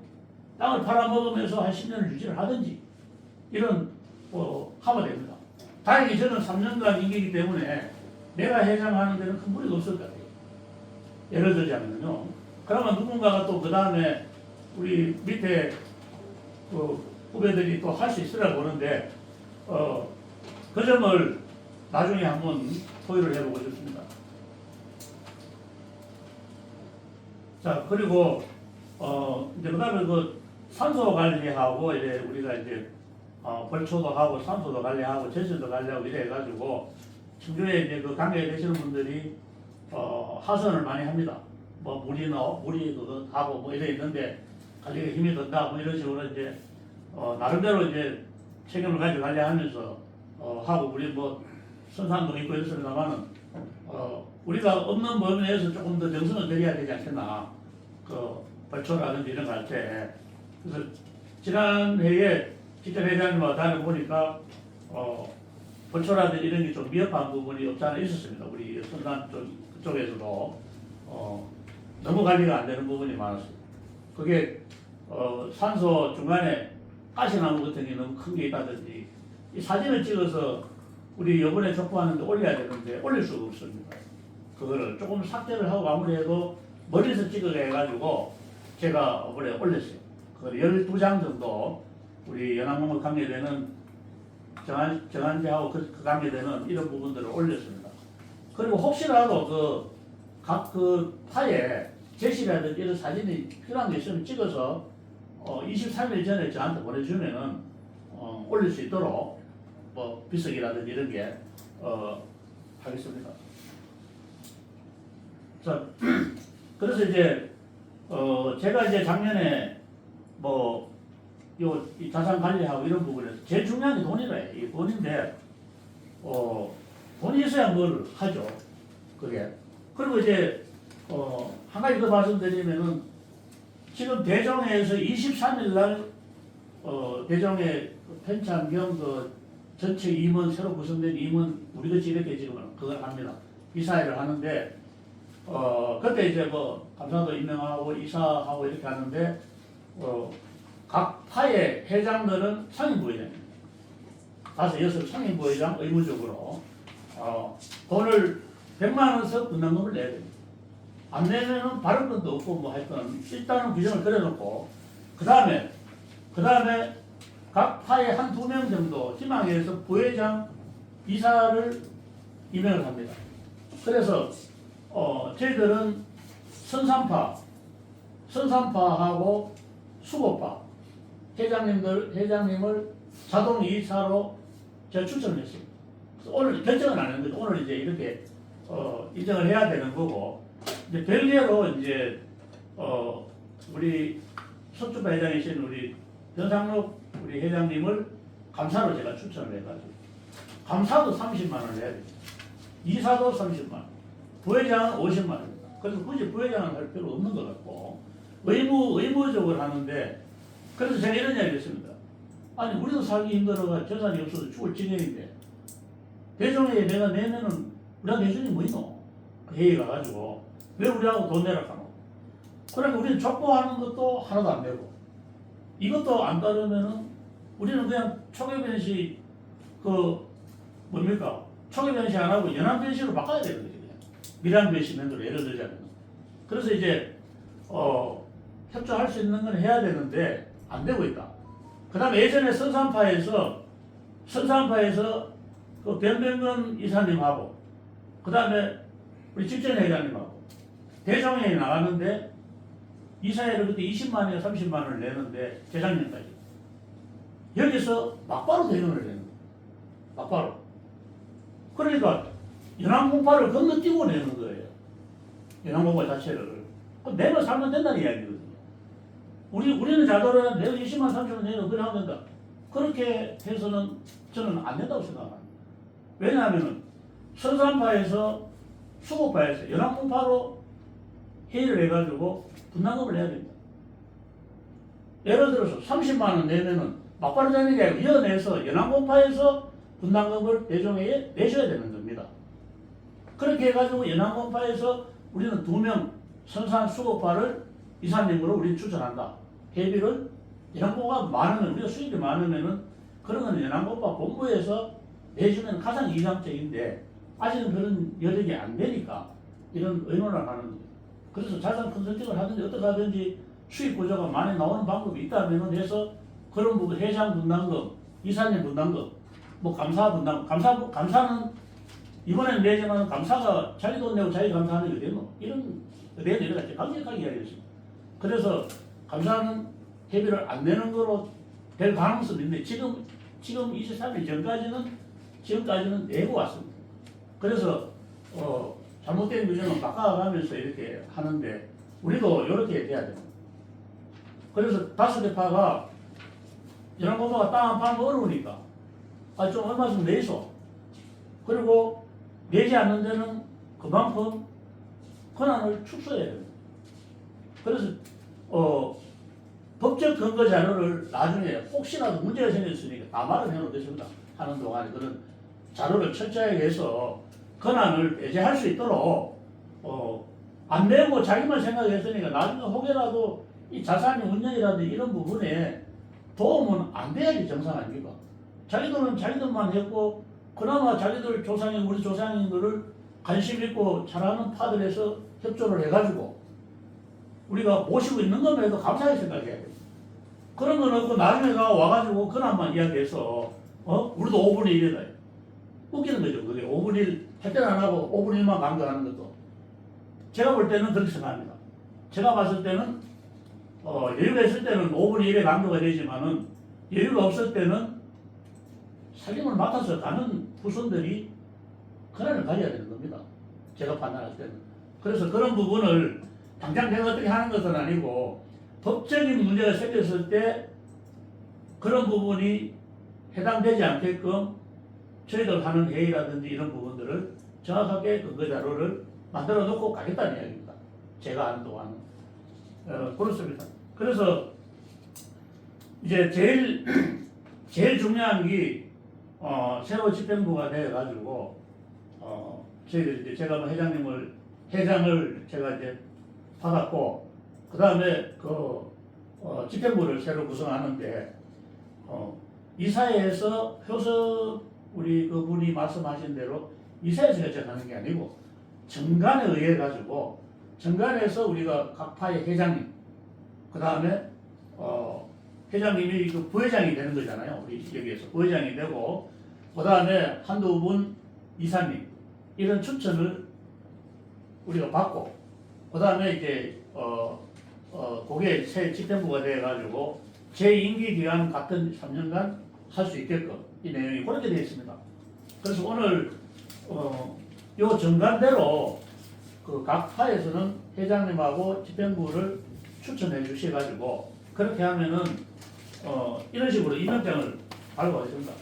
땅을 팔아먹으면서 한 10년을 유지를 하든지 이런 하면 됩니다. 다행히 저는 3년간 임기이기 때문에 내가 회장하는 데는 큰 무리가 없을 것 같아요. 예를 들자면요. 그러면 누군가가 또 그 다음에 우리 밑에 그 후배들이 또 할 수 있으라 보는데 그 점을 나중에 한번 토의를 해보고 싶습니다. 자 그리고 이제 그 다음에 산소 관리하고 이제 우리가 이제 벌초도 하고 산소도 관리하고 제철도 관리하고 이래 해가지고 청주에 이제 그 관계에 계시는 분들이 하선을 많이 합니다. 뭐 물이 그거 하고 뭐 이래 있는데 관리가 힘이 든다 뭐 이런 식으로 이제 나름대로 이제 책임을 가지고 관리하면서 하고 우리 뭐 선산도 있고 이렇습니다만은 우리가 없는 범위 내에서 조금 더 정성을 들여야 되지 않겠나. 그 벌초라든지 이런 거 할 때. 그래서 지난 회에 직접 회장님과 다녀보니까 벌초라든지 이런 게 좀 미흡한 부분이 없지 않아 있었습니다. 우리 선산 그쪽에서도 너무 관리가 안 되는 부분이 많았어요. 그게 산소 중간에 가시나무 같은 게 너무 큰 게 있다든지 이 사진을 찍어서 우리 이번에 족보하는데 올려야 되는데 올릴 수가 없습니다. 그거를 조금 삭제를 하고 아무래도 멀리서 찍어가 해가지고 제가 이번에 올렸어요. 그걸 12장 정도 우리 연합농업 관계되는 정한제하고 그 관계되는 이런 부분들을 올렸습니다. 그리고 혹시라도 각 파에 제시라든지 이런 사진이 필요한 게 있으면 찍어서 23일 전에 저한테 보내주면은 올릴 수 있도록 뭐 비석이라든지 이런 게 하겠습니다. 자, 그래서 이제 제가 이제 작년에 뭐 이 자산 관리하고 이런 부분에서 제일 중요한 게 돈이래. 이 돈인데 돈이 있어야 뭘 하죠. 그게. 그리고 이제 한 가지 더 말씀드리면은 지금 대종에서 23일 날 대종의 pen창경 그 전체 임원 새로 구성된 임원 우리같이 이렇게 지금 그걸 합니다. 이사회를 하는데 그때 이제 뭐 감사도 임명하고 이사하고 이렇게 하는데 각 파의 회장들은 상임부회장입니다. 5, 6 상임부회장 의무적으로 돈을 100만 원씩 분담금을 내야 됩니다. 안 내면은 발언권도 없고 뭐 하여튼 일단은 규정을 그려놓고 그 다음에 각 파에 한 2명 정도 희망에서 부회장 이사를 임명을 합니다. 그래서 저희들은 선산파하고 수고파 회장님을 자동 이사로 제가 추천을 했습니다. 그래서 오늘 결정은 안 했는데 오늘 이제 이렇게 인정을 해야 되는 거고 이제 별개로 이제 우리 서초파 회장이신 우리 변상록 우리 회장님을 감사로 제가 추천을 해가지고 감사도 30만 원을 해야 됩니다. 이사도 30만 원, 부회장은 50만 원입니다. 그래서 굳이 부회장은 할 필요 없는 것 같고 의무적으로 하는데 그래서 제가 이런 이야기를 했습니다. 아니 우리도 살기 힘들어가 재산이 없어서 죽을 지경인데 대종에 내가 내면은 우리한테 해주니 뭐 있노? 회의 가가지고 왜 우리하고 돈 내라 하노? 그러니까 우리는 족보하는 것도 하나도 안 되고 이것도 안 따르면은 우리는 그냥 초계변시 초계변시 안 하고 연합변시로 바꿔야 되는 거지 그냥 밀양변시 맹도로 예를 들자면 그래서 이제 협조할 수 있는 건 해야 되는데 안 되고 있다. 그 다음에 예전에 선산파에서 그 변병근 이사님하고 그 다음에 우리 직전 회장님하고 대종회에 나갔는데 이사회를 그때 20만 원이나 30만 원을 내는데 재작년까지 여기서 막바로 대응을 내는 거예요. 막바로. 그러니까 연합공파를 건너뛰고 내는 거예요. 연합공파 자체를. 그럼 내가 살면 된다는 이야기거든요. 우리는 자도를 내가 20만 30만 내는 그래 하면 된다. 그렇게 해서는 저는 안 된다고 생각합니다. 왜냐하면 선산파에서 수고파에서 연합공파로 회의를 해가지고 분담금을 내야 됩니다. 예를 들어서 30만 원 내면은 막바로 되는 게 아니고 위원회에서 연합공파에서 분담금을 대종회에 내셔야 되는 겁니다. 그렇게 해가지고 연합공파에서 우리는 2명 선산 수고파를 이사님으로 우리는 추천한다. 회비를 연합공파가 많으면 우리가 수입이 많으면은 그런 건 연합공파 본부에서 내주면 가장 이상적인데 아직은 그런 여력이 안 되니까 이런 의논을 하는 거예요. 그래서 자산 컨설팅을 하든지 어떻게 하든지 수입 구조가 많이 나오는 방법이 있다면 해서 그런 부분 회장 분담금, 이사님 분담금, 뭐 감사 분담금, 감사는 이번에는 내지만 감사가 자기 돈 내고 자기 감사하는 게 되노? 이런 내가 강력하게 이야기했습니다. 그래서 감사는 회비를 안 내는 거로 될 가능성이 있는데 지금 23일 지금까지는 내고 왔습니다. 그래서 잘못된 규정은 바꿔가면서 이렇게 하는데 우리도 이렇게 돼야 됩니다. 그래서 5개 파가 연안고모가 땅 한 파는 어려우니까 좀 얼마 좀 내서 그리고 내지 않는 데는 그만큼 권한을 축소해야 됩니다. 그래서 법적 근거 자료를 나중에 혹시라도 문제가 생겼으니까 다 말을 해놓겠습니다. 하는 동안에 그런 자료를 철저하게 해서 권한을 배제할 수 있도록 안 내고 자기만 생각했으니까 나중에 혹여라도 이 자산의 운영이라든지 이런 부분에 도움은 안 돼야지 정상 아닙니까? 자기들은 자기들만 했고 그나마 자기들 조상인 우리 조상인들을 관심 있고 잘하는 파들에서 협조를 해가지고 우리가 모시고 있는 것만 해도 감사하게 생각해야 돼요. 그런 건 없고 나중에 와가지고 그나마 이야기해서 우리도 5분의 1이다. 웃기는 거죠. 그게 5분의 1 할 때는 안 하고 5분의 1만 강조하는 것도 제가 볼 때는 그렇게 생각합니다. 제가 봤을 때는 여유가 있을 때는 5분의 1에 강조가 되지만은 여유가 없을 때는 살림을 맡아서 가는 후손들이 권한을 가져야 되는 겁니다. 제가 판단할 때는. 그래서 그런 부분을 당장 제가 어떻게 하는 것은 아니고 법적인 문제가 생겼을 때 그런 부분이 해당되지 않게끔 저희들 하는 회의라든지 이런 부분들을 정확하게 근거 자료를 만들어 놓고 가겠다는 이야기입니다. 제가 하는 동안은. 그렇습니다. 그래서 이제 제일 중요한 게 새로 집행부가 되어가지고 저희들이 이제 제가 뭐 회장을 제가 이제 받았고 그 다음에 집행부를 새로 구성하는데 이사회에서 효섭 우리 그분이 말씀하신 대로 이사회에서 결정하는 게 아니고 정관에 의해 가지고 정관에서 우리가 각 파의 회장님 그 다음에 회장님이 그 부회장이 되는 거잖아요. 우리 여기에서 부회장이 되고 그 다음에 한두 분 이사님 이런 추천을 우리가 받고 그 다음에 이제 그게 새 집행부가 돼가지고 제 임기 기간 같은 3년간 할 수 있게끔 이 내용이 그렇게 되어 있습니다. 그래서 오늘 요 정관대로 그 각 파에서는 회장님하고 집행부를 추천해 주셔가지고 그렇게 하면은 이런 식으로 임명장을 발부하겠습니다.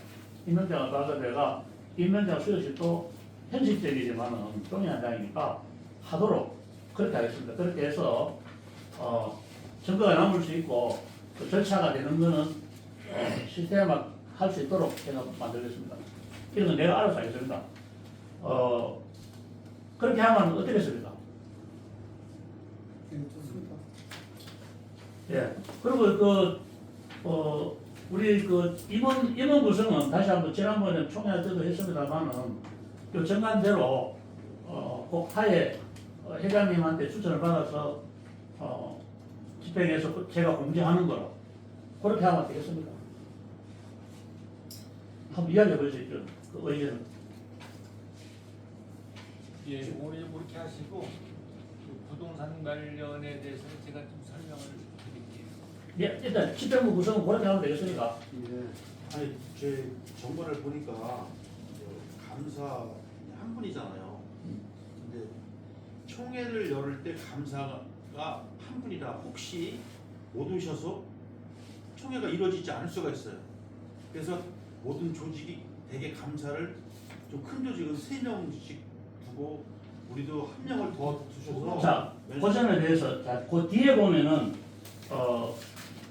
임명장을 발부해가 임명장 수여식도 현실적이지만은 종이 한 장이니까 하도록 그렇게 하겠습니다. 그렇게 해서 증거가 남을 수 있고 그 절차가 되는 거는 시스템화 할 수 있도록 제가 만들겠습니다. 이런 건 내가 알아서 하겠습니다. 그렇게 하면 어떻겠습니까? 예. 그리고 우리 임원 구성은 다시 한번 지난번에 총회 때도 했습니다만은 그 정관대로 꼭 파에 회장님한테 추천을 받아서 집행해서 제가 공지하는 거로 그렇게 하면 되겠습니까? 한번 이야기해 볼 수 있죠. 그 의견은. 예, 오늘 그렇게 하시고 그 부동산 관련에 대해서는 제가 좀 설명을 드릴게요. 예, 일단 집행부 구성은 그렇게 하면 되겠습니까? 예. 아니 제 정보를 보니까 감사 한 분이잖아요. 근데 총회를 열을 때 감사가 한 분이라 혹시 못 오셔서 총회가 이루어지지 않을 수가 있어요. 그래서 모든 조직이 대개 감사를 좀 큰 조직은 3명씩 두고 우리도 1명을 더 두셔서 자, 그 점에 대해서 그 뒤에 보면은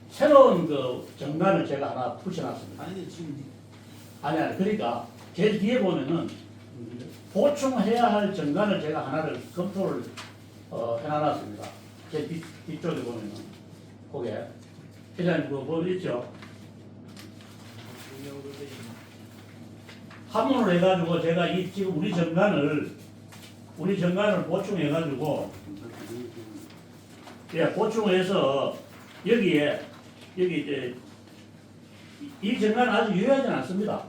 새로운 그 정관을 제가 하나 붙여놨습니다. 아니 지금 아니 그러니까 제일 뒤에 보면은 보충해야 할 정관을 제가 하나를 검토를 해놔놨습니다. 제 뒤쪽에 보면은 그게 회장님 그거 있죠? 합문을 해가지고 제가 이 지금 우리 정관을 보충해가지고 예 보충해서 여기 이제 이 정관은 아주 유효하지 않습니다.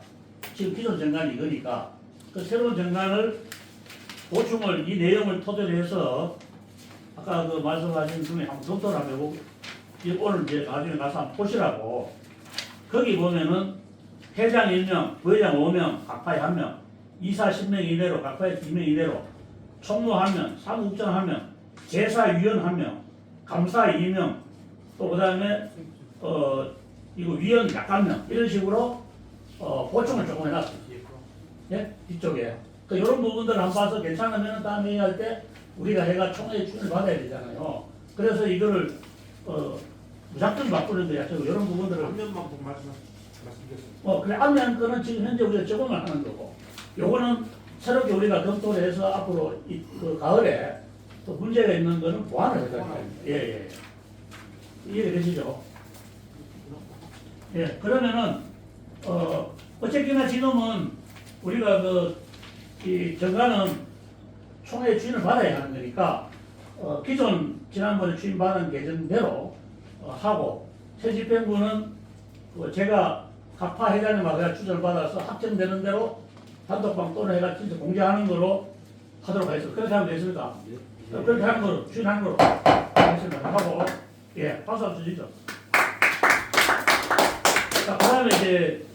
지금 기존 정관이 이거니까 그 새로운 정관을 보충을 이 내용을 토대로 해서 아까 그 말씀하신 분이 한번 검토를 한번 오늘 이제 나중에 가서 한번 보시라고. 거기 보면은 회장 1명, 부회장 5명, 각파에 1명, 이사 10명 이내로, 각파에 2명 이내로, 총무 1명, 사무국장 1명, 제사위원 1명, 감사 2명, 또 그 다음에 이거 위원 약 1명 이런 식으로 보충을 조금 해놨어요. 예? 뒤쪽에. 그 이런 부분들을 한번 봐서 괜찮으면 다음 회의할 때 우리가 해가 총회 추천을 받아야 되잖아요. 그래서 이거를 무작정 바꾸는 거야. 이런 부분들을 안면만 좀 말씀드렸습니다. 그래 안면 거는 지금 현재 우리가 적응을 하는 거고, 요거는 새롭게 우리가 검토를 해서 앞으로 그 가을에 또 문제가 있는 거는 보완을 해야 됩니다. 예. 이해되시죠? 예. 그러면은 어쨌거나 지금은 우리가 이 정가는 총회 추인을 받아야 하는 거니까 기존 지난번에 추인받은 계정대로 하고, 새 집행부는 제가 각파 회장님하고 추천을 받아서 확정되는 대로 단톡방 또는 해가 진짜 공개하는 거로 하도록 하겠습니다. 그렇게 하면 되겠습니까? 그렇게 하는 거로 추진하는 거로 하겠습니다. 하고 예, 박수 한번 주시죠. 자, 그다음에 이제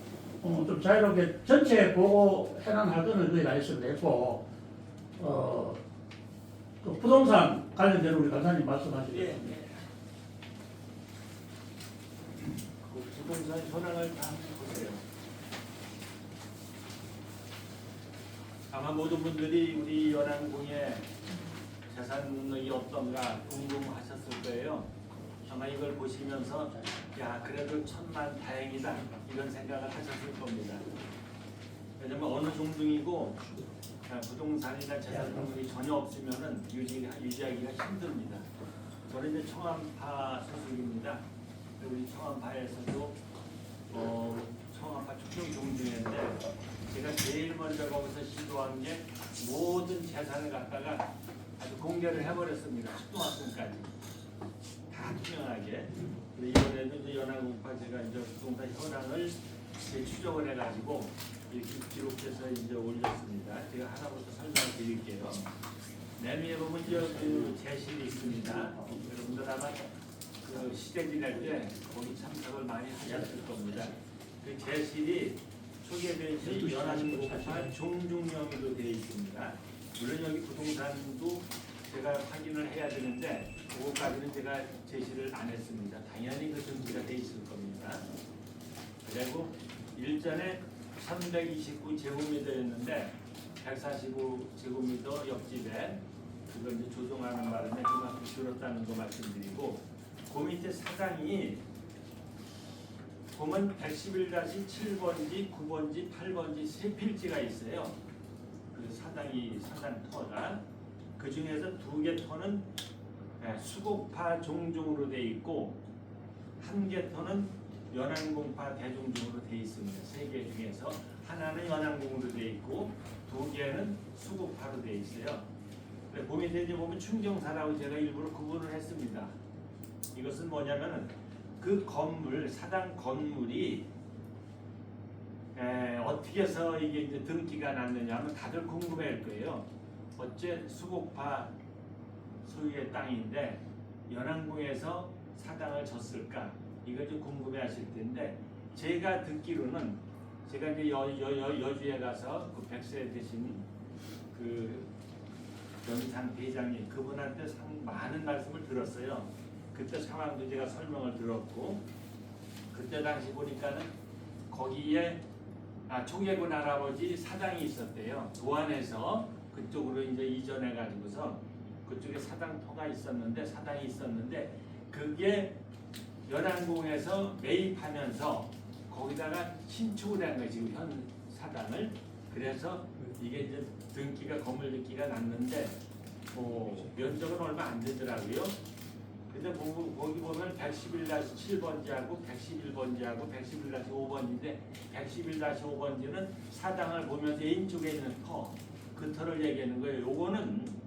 좀 자유롭게 전체 보고 해당할 거는 거의 다 있으면 됐고, 또 부동산 관련된 우리 간사님 말씀하시겠습니다. 그 부동산 현황을 다 보세요. 아마 모든 분들이 우리 연안궁에 재산 능력이 어떤가 궁금하셨을 거예요. 아마 이걸 보시면서 야 그래도 천만 다행이다 이런 생각을 하셨을 겁니다. 왜냐면 어느 종등이고 부동산이나 재산 능력이 전혀 없으면은 유지하기가 힘듭니다. 저는 이제 청암파 소속입니다. 우리 청암파에서도 청암파 축경 종중인데 제가 제일 먼저 거기서 시도한 게 모든 재산을 갖다가 아주 공개를 해버렸습니다. 초등학생까지 다 투명하게. 이번에도 이제 연안공파 제가 이제 부동산 현황을 추적을 해가지고 이렇게 기록해서 이제 올렸습니다. 제가 하나부터 설명을 드릴게요. 맨 위에 보면 이제 그 제실이 있습니다. 여러분들 아마 그 시대 지날 때 거기 참석을 많이 하셨을 겁니다. 그 제실이 초기에 되어 연안공파 종중명의로 되어 있습니다. 물론 여기 부동산도 제가 확인을 해야 되는데 그거까지는 제가 제시를 안 했습니다. 당연히 그 등기가 돼 있을 겁니다. 그리고 일전에 329제곱미터였는데 145제곱미터 옆집에 그걸 이제 조정하는 바람에 그만큼 줄었다는 거 말씀드리고, 그 밑에 사당이 보면 111-7번지, 9번지, 8번지 세 필지가 있어요. 그 사당 터가 그 중에서 2개 터는 수곡파 종중으로 되어 있고 1개 터는 연안공파 대종중으로 되어 있습니다. 3개 중에서 하나는 연안공으로 되어 있고 2개는 수곡파로 되어 있어요. 그 밑에 이제 보면 충정사라고 제가 일부러 구분을 했습니다. 이것은 뭐냐면은 그 건물, 사당 건물이 어떻게 해서 이게 이제 등기가 났느냐 하면 다들 궁금해할 거예요. 어째 수곡파 소유의 땅인데 연안궁에서 사당을 졌을까? 이걸 좀 궁금해하실 텐데, 제가 듣기로는 제가 이제 여주에 가서 그 100세 되신 그 연산 대장님 그분한테 많은 말씀을 들었어요. 그때 상황도 제가 설명을 들었고, 그때 당시 보니까는 거기에 총예군 할아버지 사당이 있었대요. 도안에서 그쪽으로 이제 이전해 가지고서 그쪽에 사당터가 있었는데 사당이 있었는데 그게 연안궁에서 매입하면서 거기다가 신축을 한 거예요. 지금 현 사당을. 그래서 이게 이제 등기가 건물 등기가 났는데 면적은 얼마 안 되더라고요. 근데 거기 보면 111-7번지하고 111번지하고 111-5번지인데 111-5번지는 사당을 보면서 왼쪽에 있는 터, 그 터를 얘기하는 거예요. 요거는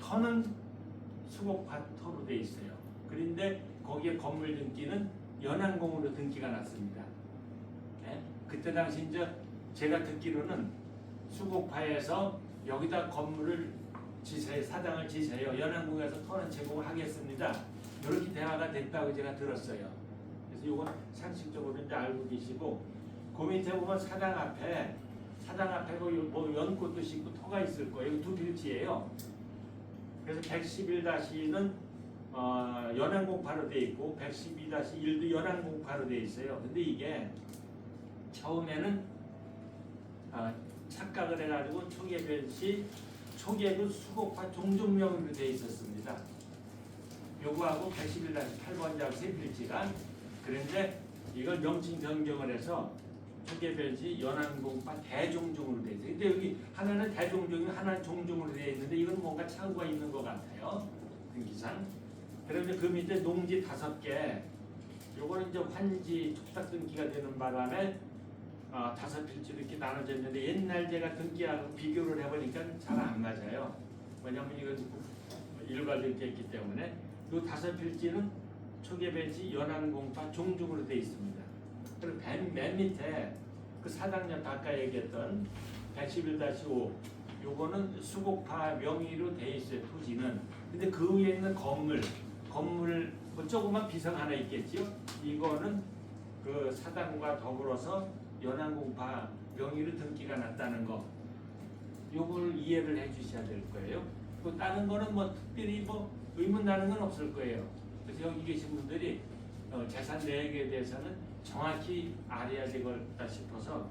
터는 수곡파 터로 돼 있어요. 그런데 거기에 건물 등기는 연안공으로 등기가 났습니다. 그때 당시 이제 제가 듣기로는 수곡파에서 여기다 건물을 지세요, 사당을 지세요. 연안궁에서 터는 제공을 하겠습니다. 이렇게 대화가 됐다고 제가 들었어요. 그래서 이건 상식적으로 이제 알고 계시고 그 밑에 보면 사당 앞에 뭐 연꽃도 심고 터가 있을 거예요. 두 필지예요. 그래서 111-는 연안공파로 돼 있고 112-1도 연안공파로 돼 있어요. 근데 이게 처음에는 착각을 해가지고 초계변시 초계도 수곡파 종족명으로 돼 있었습니다. 요거하고 111-8번지하고 세 필지가 그런데 이걸 명칭 변경을 해서 초계변시 연안공파 대종종으로 돼 있어요. 근데 여기 하나는 대종종이 하나는 종종으로 돼 있는데 이건 뭔가 착오가 있는 것 같아요. 등기상. 그런데 그 밑에 농지 5개 요거는 이제 환지 촉탁 등기가 되는 바람에 5필지로 이렇게 나눠져 있는데 옛날 제가 등기하고 비교를 해보니까 잘 안 맞아요. 왜냐하면 이건 일괄되어 있기 때문에 이 5필지는 초계변시 연안공파 종종으로 되어 있습니다. 그리고 맨 밑에 그 사당역 아까 얘기했던 111-5 요거는 수곡파 명의로 되어 있어요. 토지는. 근데 그 위에 있는 건물 뭐 조그만 비석 하나 있겠지요. 이거는 그 사당과 더불어서 연안공파 명의로 등기가 났다는 거. 요걸 이해를 해주셔야 될 거예요. 또 다른 거는 뭐 특별히 뭐 의문 나는 건 없을 거예요. 그래서 여기 계신 분들이 재산 내역에 대해서는 정확히 알아야 되겠다 싶어서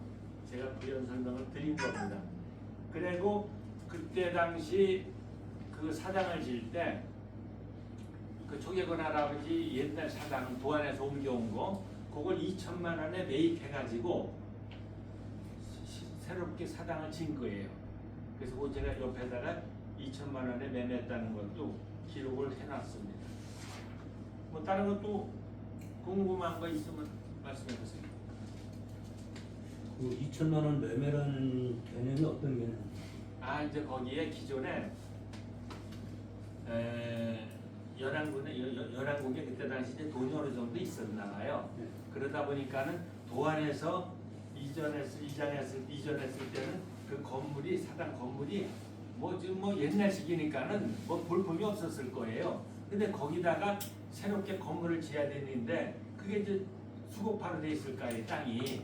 제가 부연 설명을 드린 겁니다. 그리고 그때 당시 그 사당을 지을 때 그 초계권 할아버지 옛날 사당 도안에서 옮겨온 거 그걸 2천만 원에 매입해가지고 새롭게 사당을 진 거예요. 그래서 그 제가 옆에다가 2천만 원에 매매했다는 것도 기록을 해놨습니다. 뭐 다른 것도 궁금한 거 있으면 말씀해 보세요. 그 2천만 원 매매라는 개념이 어떤 개념? 이제 거기에 기존에 연안국에 그때 당시 이제 돈이 어느 정도 있었나 봐요. 네. 그러다 보니까는 도안에서 이전했을 때는 그 건물이 사당 건물이 뭐 지금 뭐 옛날식이니까는 뭐 볼품이 없었을 거예요. 근데 거기다가 새롭게 건물을 지어야 되는데 그게 이제 수곡파로 돼 있을까요, 땅이.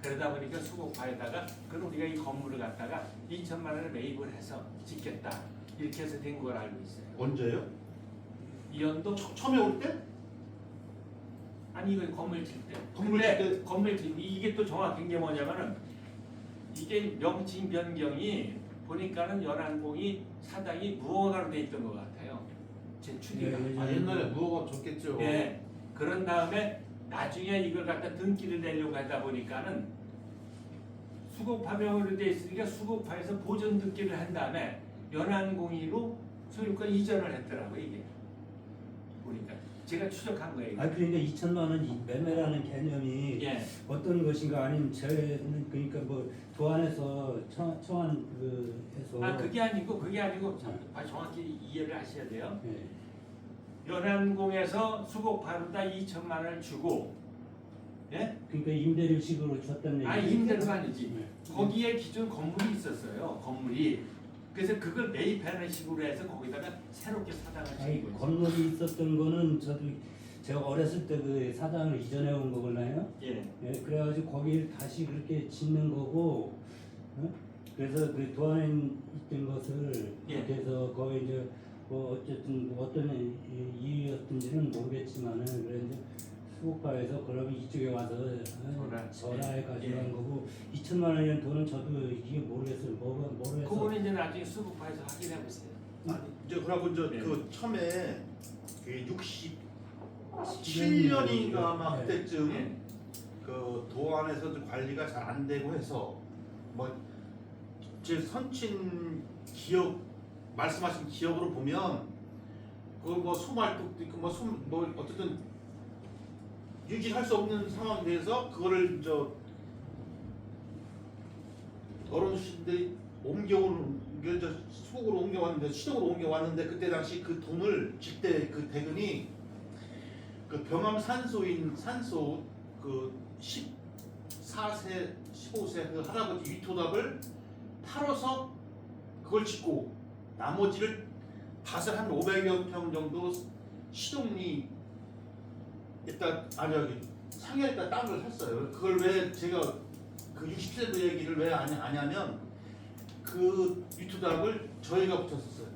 그러다 보니까 수곡파에다가 그럼 우리가 이 건물을 갖다가 2천만 원에 매입을 해서 짓겠다. 이렇게 해서 된 걸 알고 있어요. 언제요? 이 연도 처음에 올 때? 아니 이거 건물 질 때. 건물 근데 질 때? 건물 질 때 이게 또 정확한 게 뭐냐면은 이게 명칭 변경이 보니까는 연안공이 사당이 무허가로 돼 있던 것 같아요. 제 추리가. 옛날에 무허가 줬겠죠. 네. 그런 다음에 나중에 이걸 갖다 등기를 내려고 하다 보니까는 수곡파명으로 돼 있으니까 수곡파에서 보존 등기를 한 다음에 연안공의로 소유권 이전을 했더라고 이게. 보니까 제가 추적한 거예요. 그러니까 2천만 원 이 매매라는 개념이 예. 어떤 것인가 아니면 저는 그러니까 뭐 도안에서 청한 그 해서 그게 아니고 정확히 이해를 하셔야 돼요. 예. 연안공에서 수곡파로다 2천만 원을 주고, 예? 그러니까 임대료식으로 줬다는 얘기. 임대료가 아니지. 네. 거기에 기존 건물이 있었어요. 건물이. 그래서 그걸 매입하는 식으로 해서 거기다가 새롭게 사당을 아니, 지은 거죠. 건물이 있었던 거는 저도 제가 어렸을 때 그 사당을 이전해 온 거잖아요. 예. 예, 그래가지고 거기를 다시 그렇게 짓는 거고, 그래서 그 도안에 있던 것을 예. 이렇게 해서 거기 이제 뭐 어쨌든 뭐 어떤 이유였든지는 모르겠지만은 그래 이제 수곡파에서 그러면 이쪽에 와서 전화해 가져간 거고 2천만 원이라는 돈은 저도 이게 모르겠어요. 뭐로 해서 그거는 이제 나중에 수곡파에서 확인해 보세요. 이제 그러고 이제 네. 그 처음에 그 67년인가 아마 네. 그때쯤 예. 그 도안에서 좀 관리가 잘 안 되고 해서 뭐 제 선친 기억 말씀하신 기억으로 보면 그 뭐 소말뚝도 있고 뭐 어쨌든 유지할 수 없는 상황에 대해서 그거를 어르신들이 수곡으로 옮겨왔는데 시동으로 옮겨왔는데 그때 당시 그 돈을 질 때 그 대금이 그 병암 산소인 산소 그 14세 15세 그 할아버지 위토답을 팔아서 그걸 짓고 나머지를 밭을 한 500여 평 정도 시동리에다 저기 상해에다 땅을 샀어요. 그걸 왜 제가 그 60세대 얘기를 왜 아냐면 그 유투닥을 저희가 붙였었어요.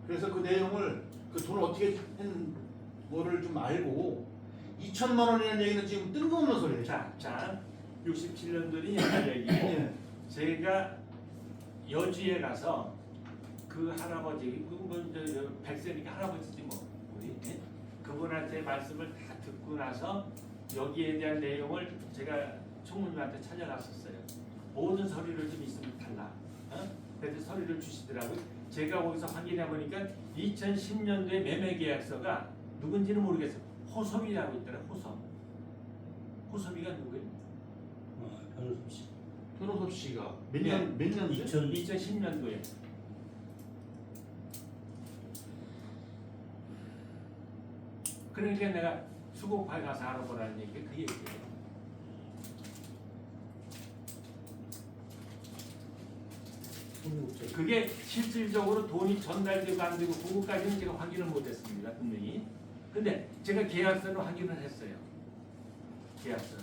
그래서 그 내용을 그 돈을 어떻게 한 거를 좀 알고 2천만 원이라는 얘기는 지금 뜬금없는 소리예요. 자, 67년도니 옛날 얘기. 예. 제가 여주에 가서 그 할아버지, 그분 저 100세니까 할아버지지 뭐 우리 그분한테 말씀을 다 듣고 나서 여기에 대한 내용을 제가 총무님한테 찾아갔었어요. 모든 서류를 좀 있으면 달라. 그래서 서류를 주시더라고요. 제가 거기서 확인해 보니까 2010년도에 매매 계약서가 누군지는 모르겠어요. 호섭이라고 있더라. 호섭이가 누구예요? 변호섭 씨. 변호섭 씨가 예. 몇 년도에? 2010년도에. 그러니까 내가 수곡파에 가서 알아보라는 얘기가 그 얘기예요. 그게 실질적으로 돈이 전달되고 안 되고 그거까지는 제가 확인을 못했습니다. 분명히. 근데 제가 계약서는 확인을 했어요. 계약서.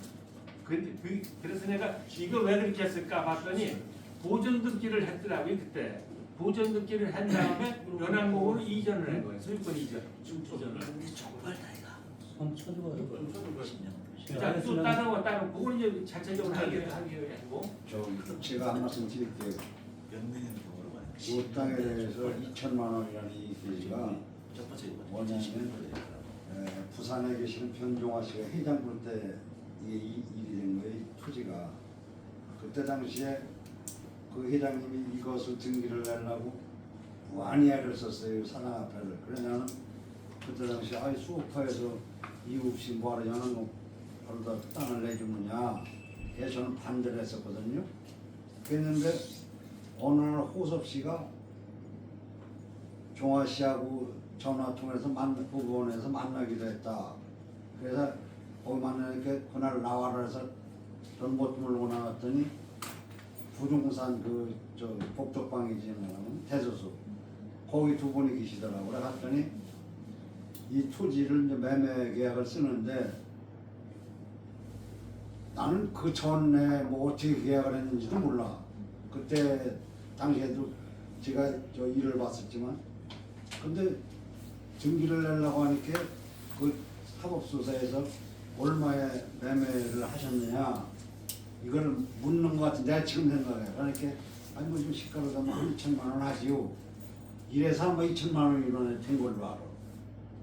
그래서 내가 이걸 왜 그렇게 했을까 봤더니 보존 등기를 했더라고요. 그때 보존 등기를 한 다음에 연안공으로 이전을 한 거예요. 소유권 이전. 이전을. 정말 다이가. 손 쳐줘요. 자, 또 다른 그건 이제 자체적으로 하기로 하고. 제가 한 말씀 드릴게요. 이 땅에 대해서 2천만 원이라는 이 얘기가 뭐냐면 부산에 계시는 변종화 씨가 회장 볼 때 이게 일이 된 거예요. 이 토지가 그때 당시에 그 회장님이 이것을 등기를 내려고 많이 애를 썼어요. 사랑아패를. 그래 나는 그때 당시 수업파에서 이유 없이 뭐하러 연안공 바로다 땅을 내주느냐 해 저는 반대를 했었거든요. 그랬는데 어느 날 호섭 씨가 종화 씨하고 전화 통해서 부부원에서 만나기로 했다. 그래서 거기 만나니까 그날 나와라 해서 전 못 물고 나왔더니 부중산 저 복덕방이지 대소수 거기 두 분이 계시더라고. 그래 갔더니 이 토지를 이제 매매 계약을 쓰는데 나는 그 전에 뭐 어떻게 계약을 했는지도 몰라. 그때 당시에도 제가 저 일을 봤었지만 근데 등기를 내려고 하니까 그 사법수사에서 얼마에 매매를 하셨느냐 이걸 묻는 것 같은데 내가 지금 생각해. 그러니까 아니 뭐 좀 시가로 가면 2천만 원 하지요. 이래서 아마 2천만 원이 된 걸로 알아.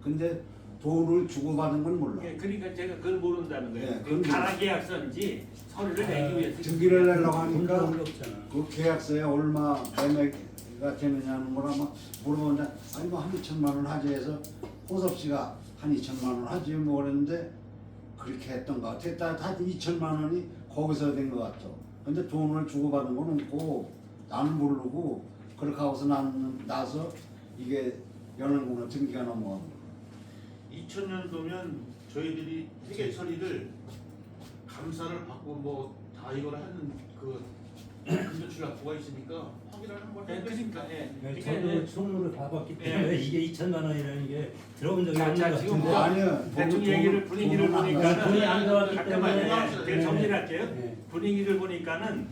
근데 돈을 주고받은 건 몰라. 그러니까 제가 그걸 모른다는 거예요. 네, 그 가락계약서인지 서류를 내기 위해서 등기를 내려고 하니까 돈도 없잖아. 그 계약서에 얼마 매매가 되느냐는 걸 아마 물어보는데 아니 뭐 한 2천만 원 하지 해서 호섭 씨가 한 2천만 원 하지 뭐 그랬는데 그렇게 했던 것 같아. 다 2천만 원이 거기서 된 것 같아. 근데 돈을 주고받은 건 없고 나는 모르고 그렇게 하고서 나서 이게 연안공원 등기가 넘어간 거야. 2000년도면 저희들이 회계 처리를 감사를 받고 뭐 다 이걸 하는 그 금전출납부가 있으니까 확인을 한번 그러니까 저도 총무를 봐봤기 때문에 이게 2천만 원이라는 게 들어본 적이 없는 것 지금 같은데. 뭐 아니요. 대충 얘기를 분위기를 돈은 안 보니까는 돈이 안 들어왔기 잠깐만요. 때문에. 제가 정리할게요. 네. 분위기를 보니까는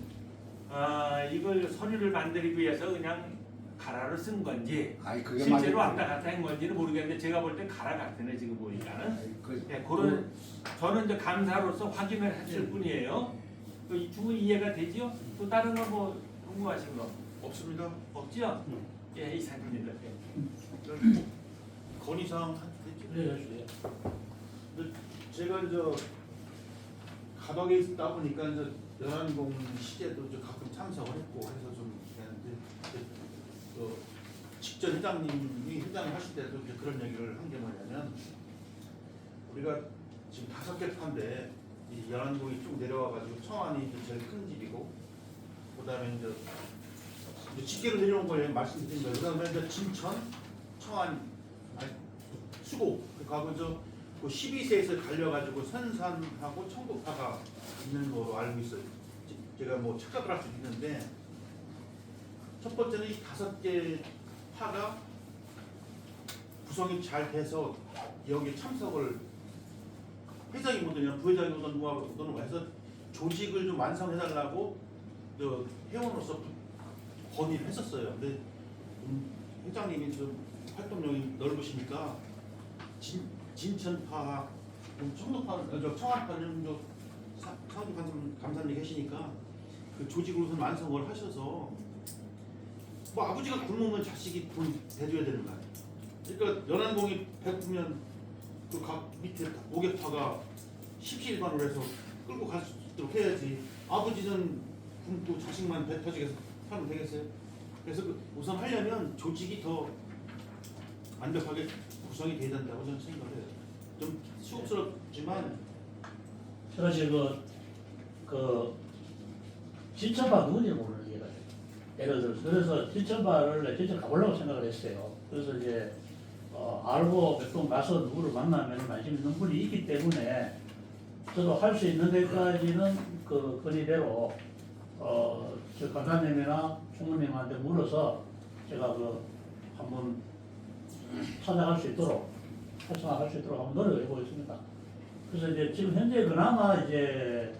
이걸 서류를 만들기 위해서 그냥 가라를 쓴 건지 아니 그게 실제로 맞아요. 왔다 갔다 한 건지는 모르겠는데 제가 볼 때 가라 같으네 지금 보니까는. 아니, 그런 저는 이제 감사로서 확인을 했을 뿐이에요. 두 이해가 되지요? 또 다른 거 뭐 궁금하신 거 없습니다. 없죠? 예, 이상입니다. 건의사항 네. 제가 가덕에 있다 보니까 연안공 시제도 가끔 참석을 했고 해서 좀 직전 회장님이 회장을 하실 때도 이제 그런 얘기를 한 게 뭐냐면 우리가 지금 5개 판데 이 연안공이 쭉 내려와가지고 청안이 이제 제일 큰 집이고 그다음에 이제 집계로 내려온 거예요. 말씀드린 거예요. 그다음에 이제 진천, 청안, 수곡 가고 그 12세에서 갈려가지고 선산하고 청도파가 있는 거로 알고 있어요. 제가 뭐 착각을 할 수도 있는데 첫 번째는 이 5개 파가 구성이 잘 돼서 여기 참석을 회장이거든요. 부회장이든 누구든 해서 조직을 좀 완성해달라고 회원으로서 건의를 했었어요. 근데 회장님이 좀 활동력이 넓으시니까 진천파, 청도파, 청안파는 상주 감사님 계시니까 그 조직을 우선 완성을 하셔서 뭐 아버지가 굶으면 자식이 돈 대줘야 되는 거 아니에요. 그러니까 연안공이 배고프면 그 각 밑에 오개파가 십시일반으로 해서 끌고 갈 수 있도록 해야지. 아버지는 굶고 자식만 배 터지게 하면 되겠어요? 그래서 우선 하려면 조직이 더 완벽하게 구성이 돼야 된다고 저는 생각을 해요. 좀 수고스럽지만 제가 지금 그 진천파 누군지 모르는 얘가 예를 들어서 그래서 진천파를 진짜 가보려고 생각을 했어요. 그래서 이제 알고 몇 번 가서 누구를 만나면 관심 있는 분이 있기 때문에 저도 할 수 있는 데까지는 그 건의대로 저 간사님이나 총무님한테 물어서 제가 그 한번 찾아갈 수 있도록 활성화할 수 있도록 한번 노력해 보겠습니다. 그래서 이제 지금 현재 그나마 이제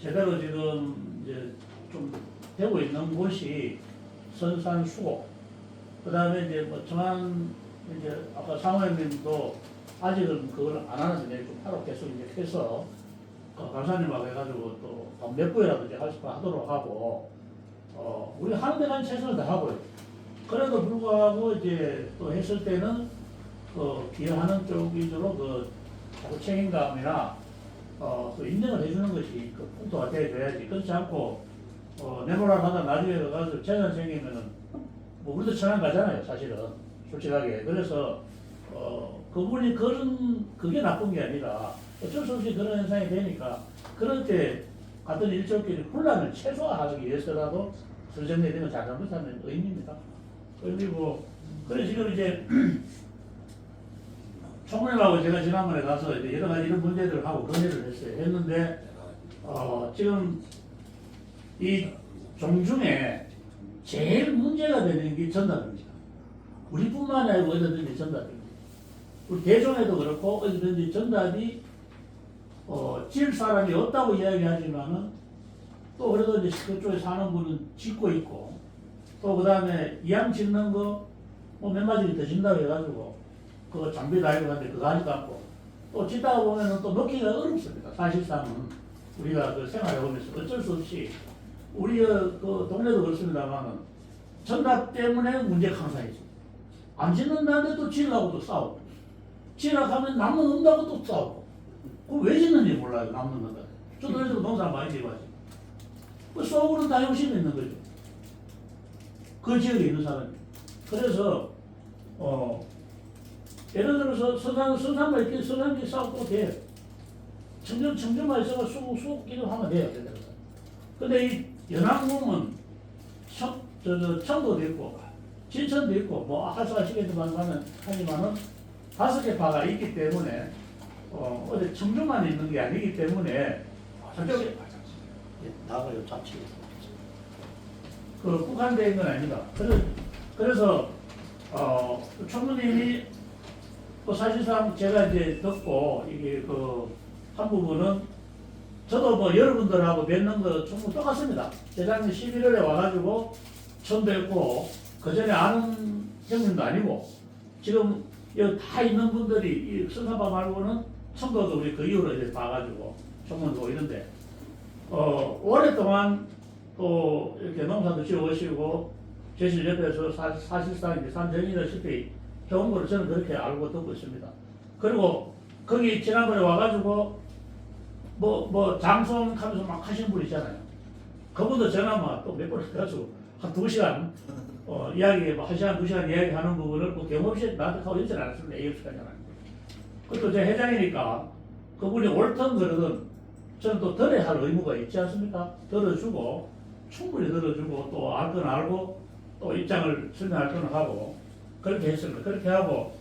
제대로 지금 이제 좀 되고 있는 곳이 선산수곡, 그 다음에 이제 뭐 정한 이제 아까 사모님도 아직은 그걸 안 하는데 좀 하루 계속 이제 해서 강사님하고 해가지고 또 몇 부에라도 이제 하도록 하고 우리 하는 데까지 최선을 다하고요. 그래도 불구하고 이제 또 했을 때는 기여하는 쪽 위주로 자꾸 책임감이나 또 인정을 해주는 것이 그 풍토가 돼줘야지. 그렇지 않고 내보라 하다 나중에 가서 재산 생기면은 뭐 우리도 천안 가잖아요, 사실은 솔직하게. 그래서 그분이 그게 나쁜 게 아니라 어쩔 수 없이 그런 현상이 되니까 그럴 때 같은 일족끼리 혼란을 최소화하기 위해서라도 설정되는 건 잘잘못하는 의미입니다. 그리고 그래 지금 이제 총무님하고 제가 지난번에 가서 이제 여러 가지 이런 문제들을 하고 건의를 했어요. 했는데 지금 이 종중에 제일 문제가 되는 게 전답입니다. 우리뿐만 아니고 어디든지 전답입니다. 우리 대종에도 그렇고 어디든지 전답이 지을 사람이 없다고 이야기하지만은 또 그래도 이제 그쪽에 사는 분은 짓고 있고 또 그 다음에 이양 짓는 거 뭐 몇 마디 더 짓는다고 해가지고 그거 장비 달고 하는데 그거 하지도 않고 또 짓다가 보면은 또 넣기가 어렵습니다. 사실상은 우리가 그 생활해보면서 어쩔 수 없이 우리 그 동네도 그렇습니다만은 전답 때문에 문제가 항상 있습니다. 안 짓는다는데 또 지으려고 또 싸우고 지으려고 하면 남는 온다고 또 싸우고 그럼 왜 짓는지 몰라요. 남는 건다. 저도 요즘 농사 많이 지어가지고 그 속으로는 다 욕심이 있는 거죠. 그 지역에 있는 사람이. 그래서 예를 들어서 선산만 이렇게 선산기 싸우고 돼요. 청정만 있어가 쑥 기도하면 돼요. 근데 이 연안공은 청도도 있고 진천도 있고 뭐 하시겠지만 하지만은 5개 파가 있기 때문에 어디 청주만 있는 게 아니기 때문에 저쪽에 나가요 자치. 그 국한되어 있는 건 아닙니다. 그래서 총무님이 또 사실상 제가 이제 듣고 이게 한 부분은 저도 뭐 여러분들하고 뵙는 거 전부 똑같습니다. 재작년 11월에 와가지고 처음 뵙고 그 전에 아는 형님도 아니고 지금 여기 다 있는 분들이 이 선사파 말고는 청도도 우리 그 이후로 이제 봐가지고 총무도 이런데 오랫동안 또 이렇게 농사도 지어오시고 제실 옆에서 사실상 이제 산정이다시피 해온 거를 저는 그렇게 알고 듣고 있습니다. 그리고 거기 지난번에 와가지고 뭐 장송하면서 막 하시는 분 있잖아요. 그분도 전화만 또 몇 번 해가지고 한 2시간 이야기, 뭐 1시간, 2시간 이야기하는 부분을 뭐 경험 없이 나한테 하고 연설 안 했습니다. A협시간잖아요. 그것도 제 회장이니까 그분이 옳든 그러든 저는 또 들어야 할 의무가 있지 않습니까? 들어주고 충분히 들어주고 또 알 건 알고 또 입장을 설명할 건 하고 그렇게 했습니다. 그렇게 하고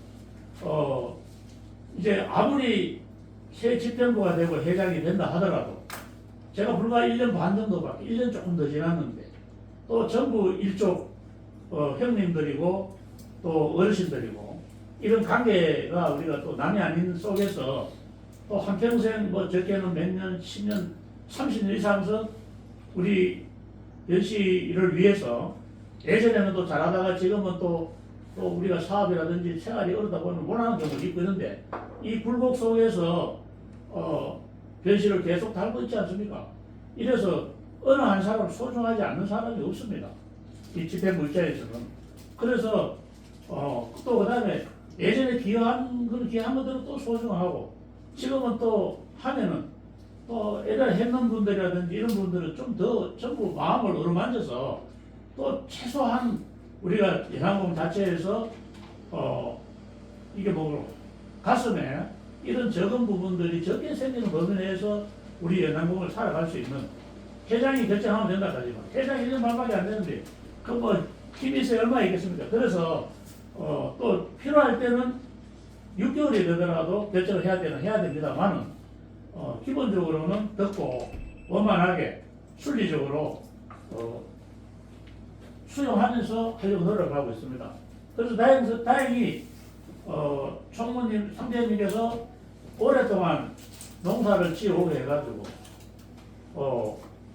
이제 아무리 새 집행부가 되고 회장이 된다 하더라도 제가 불과 1년 반 정도밖에 1년 조금 더 지났는데 또 전부 일족 형님들이고 또 어르신들이고 이런 관계가 우리가 또 남이 아닌 속에서 또 한평생 뭐 적게는 몇 년, 10년, 30년 이상서 우리 연시를 위해서 예전에는 또 잘하다가 지금은 또 우리가 사업이라든지 생활이 어렵다 보면 원하는 경우도 있고 있는데 이 굴곡 속에서 변시를 계속 달고 있지 않습니까? 이래서 어느 한 사람을 소중하지 않는 사람이 없습니다. 이 집행물자에서는. 그래서 또 그다음에 예전에 기여한 것들은 또 소중하고 지금은 또 하면은 또 예전에 했는 분들이라든지 이런 분들은 좀 더 전부 마음을 어루만져서 또 최소한 우리가 연합공 자체에서 이게 뭐 가슴에 이런 적은 부분들이 적게 생기는 범위 내에서 우리 연합공을 살아갈 수 있는 회장이 결정하면 된다 하지만 회장이 1년 반밖에 안 되는데 그 뭐 힘이 있어야 얼마 있겠습니까? 그래서 또 필요할 때는 6개월이 되더라도 결정을 해야 됩니다만은 기본적으로는 듣고 원만하게 순리적으로 수용하면서 하려고 노력하고 있습니다. 그래서 다행히 총무님, 상대님께서 오랫동안 농사를 지어오게 해가지고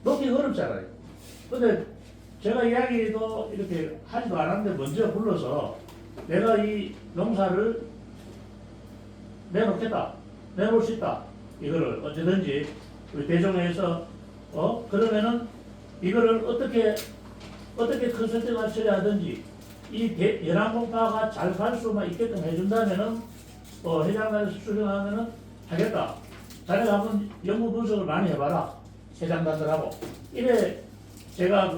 놓기가 어렵잖아요. 근데 제가 이야기도 이렇게 하지도 않았는데 먼저 불러서 내가 이 농사를 내놓겠다, 내놓을 수 있다. 이거를 언제든지 우리 대종에서 그러면은 이거를 어떻게 컨설팅을 처리하든지 이 연합공파가 잘 갈 수만 있게끔 해준다면은 회장단에서 수령하면은 하겠다. 자네가 한번 연구 분석을 많이 해봐라. 회장단들하고. 이래 제가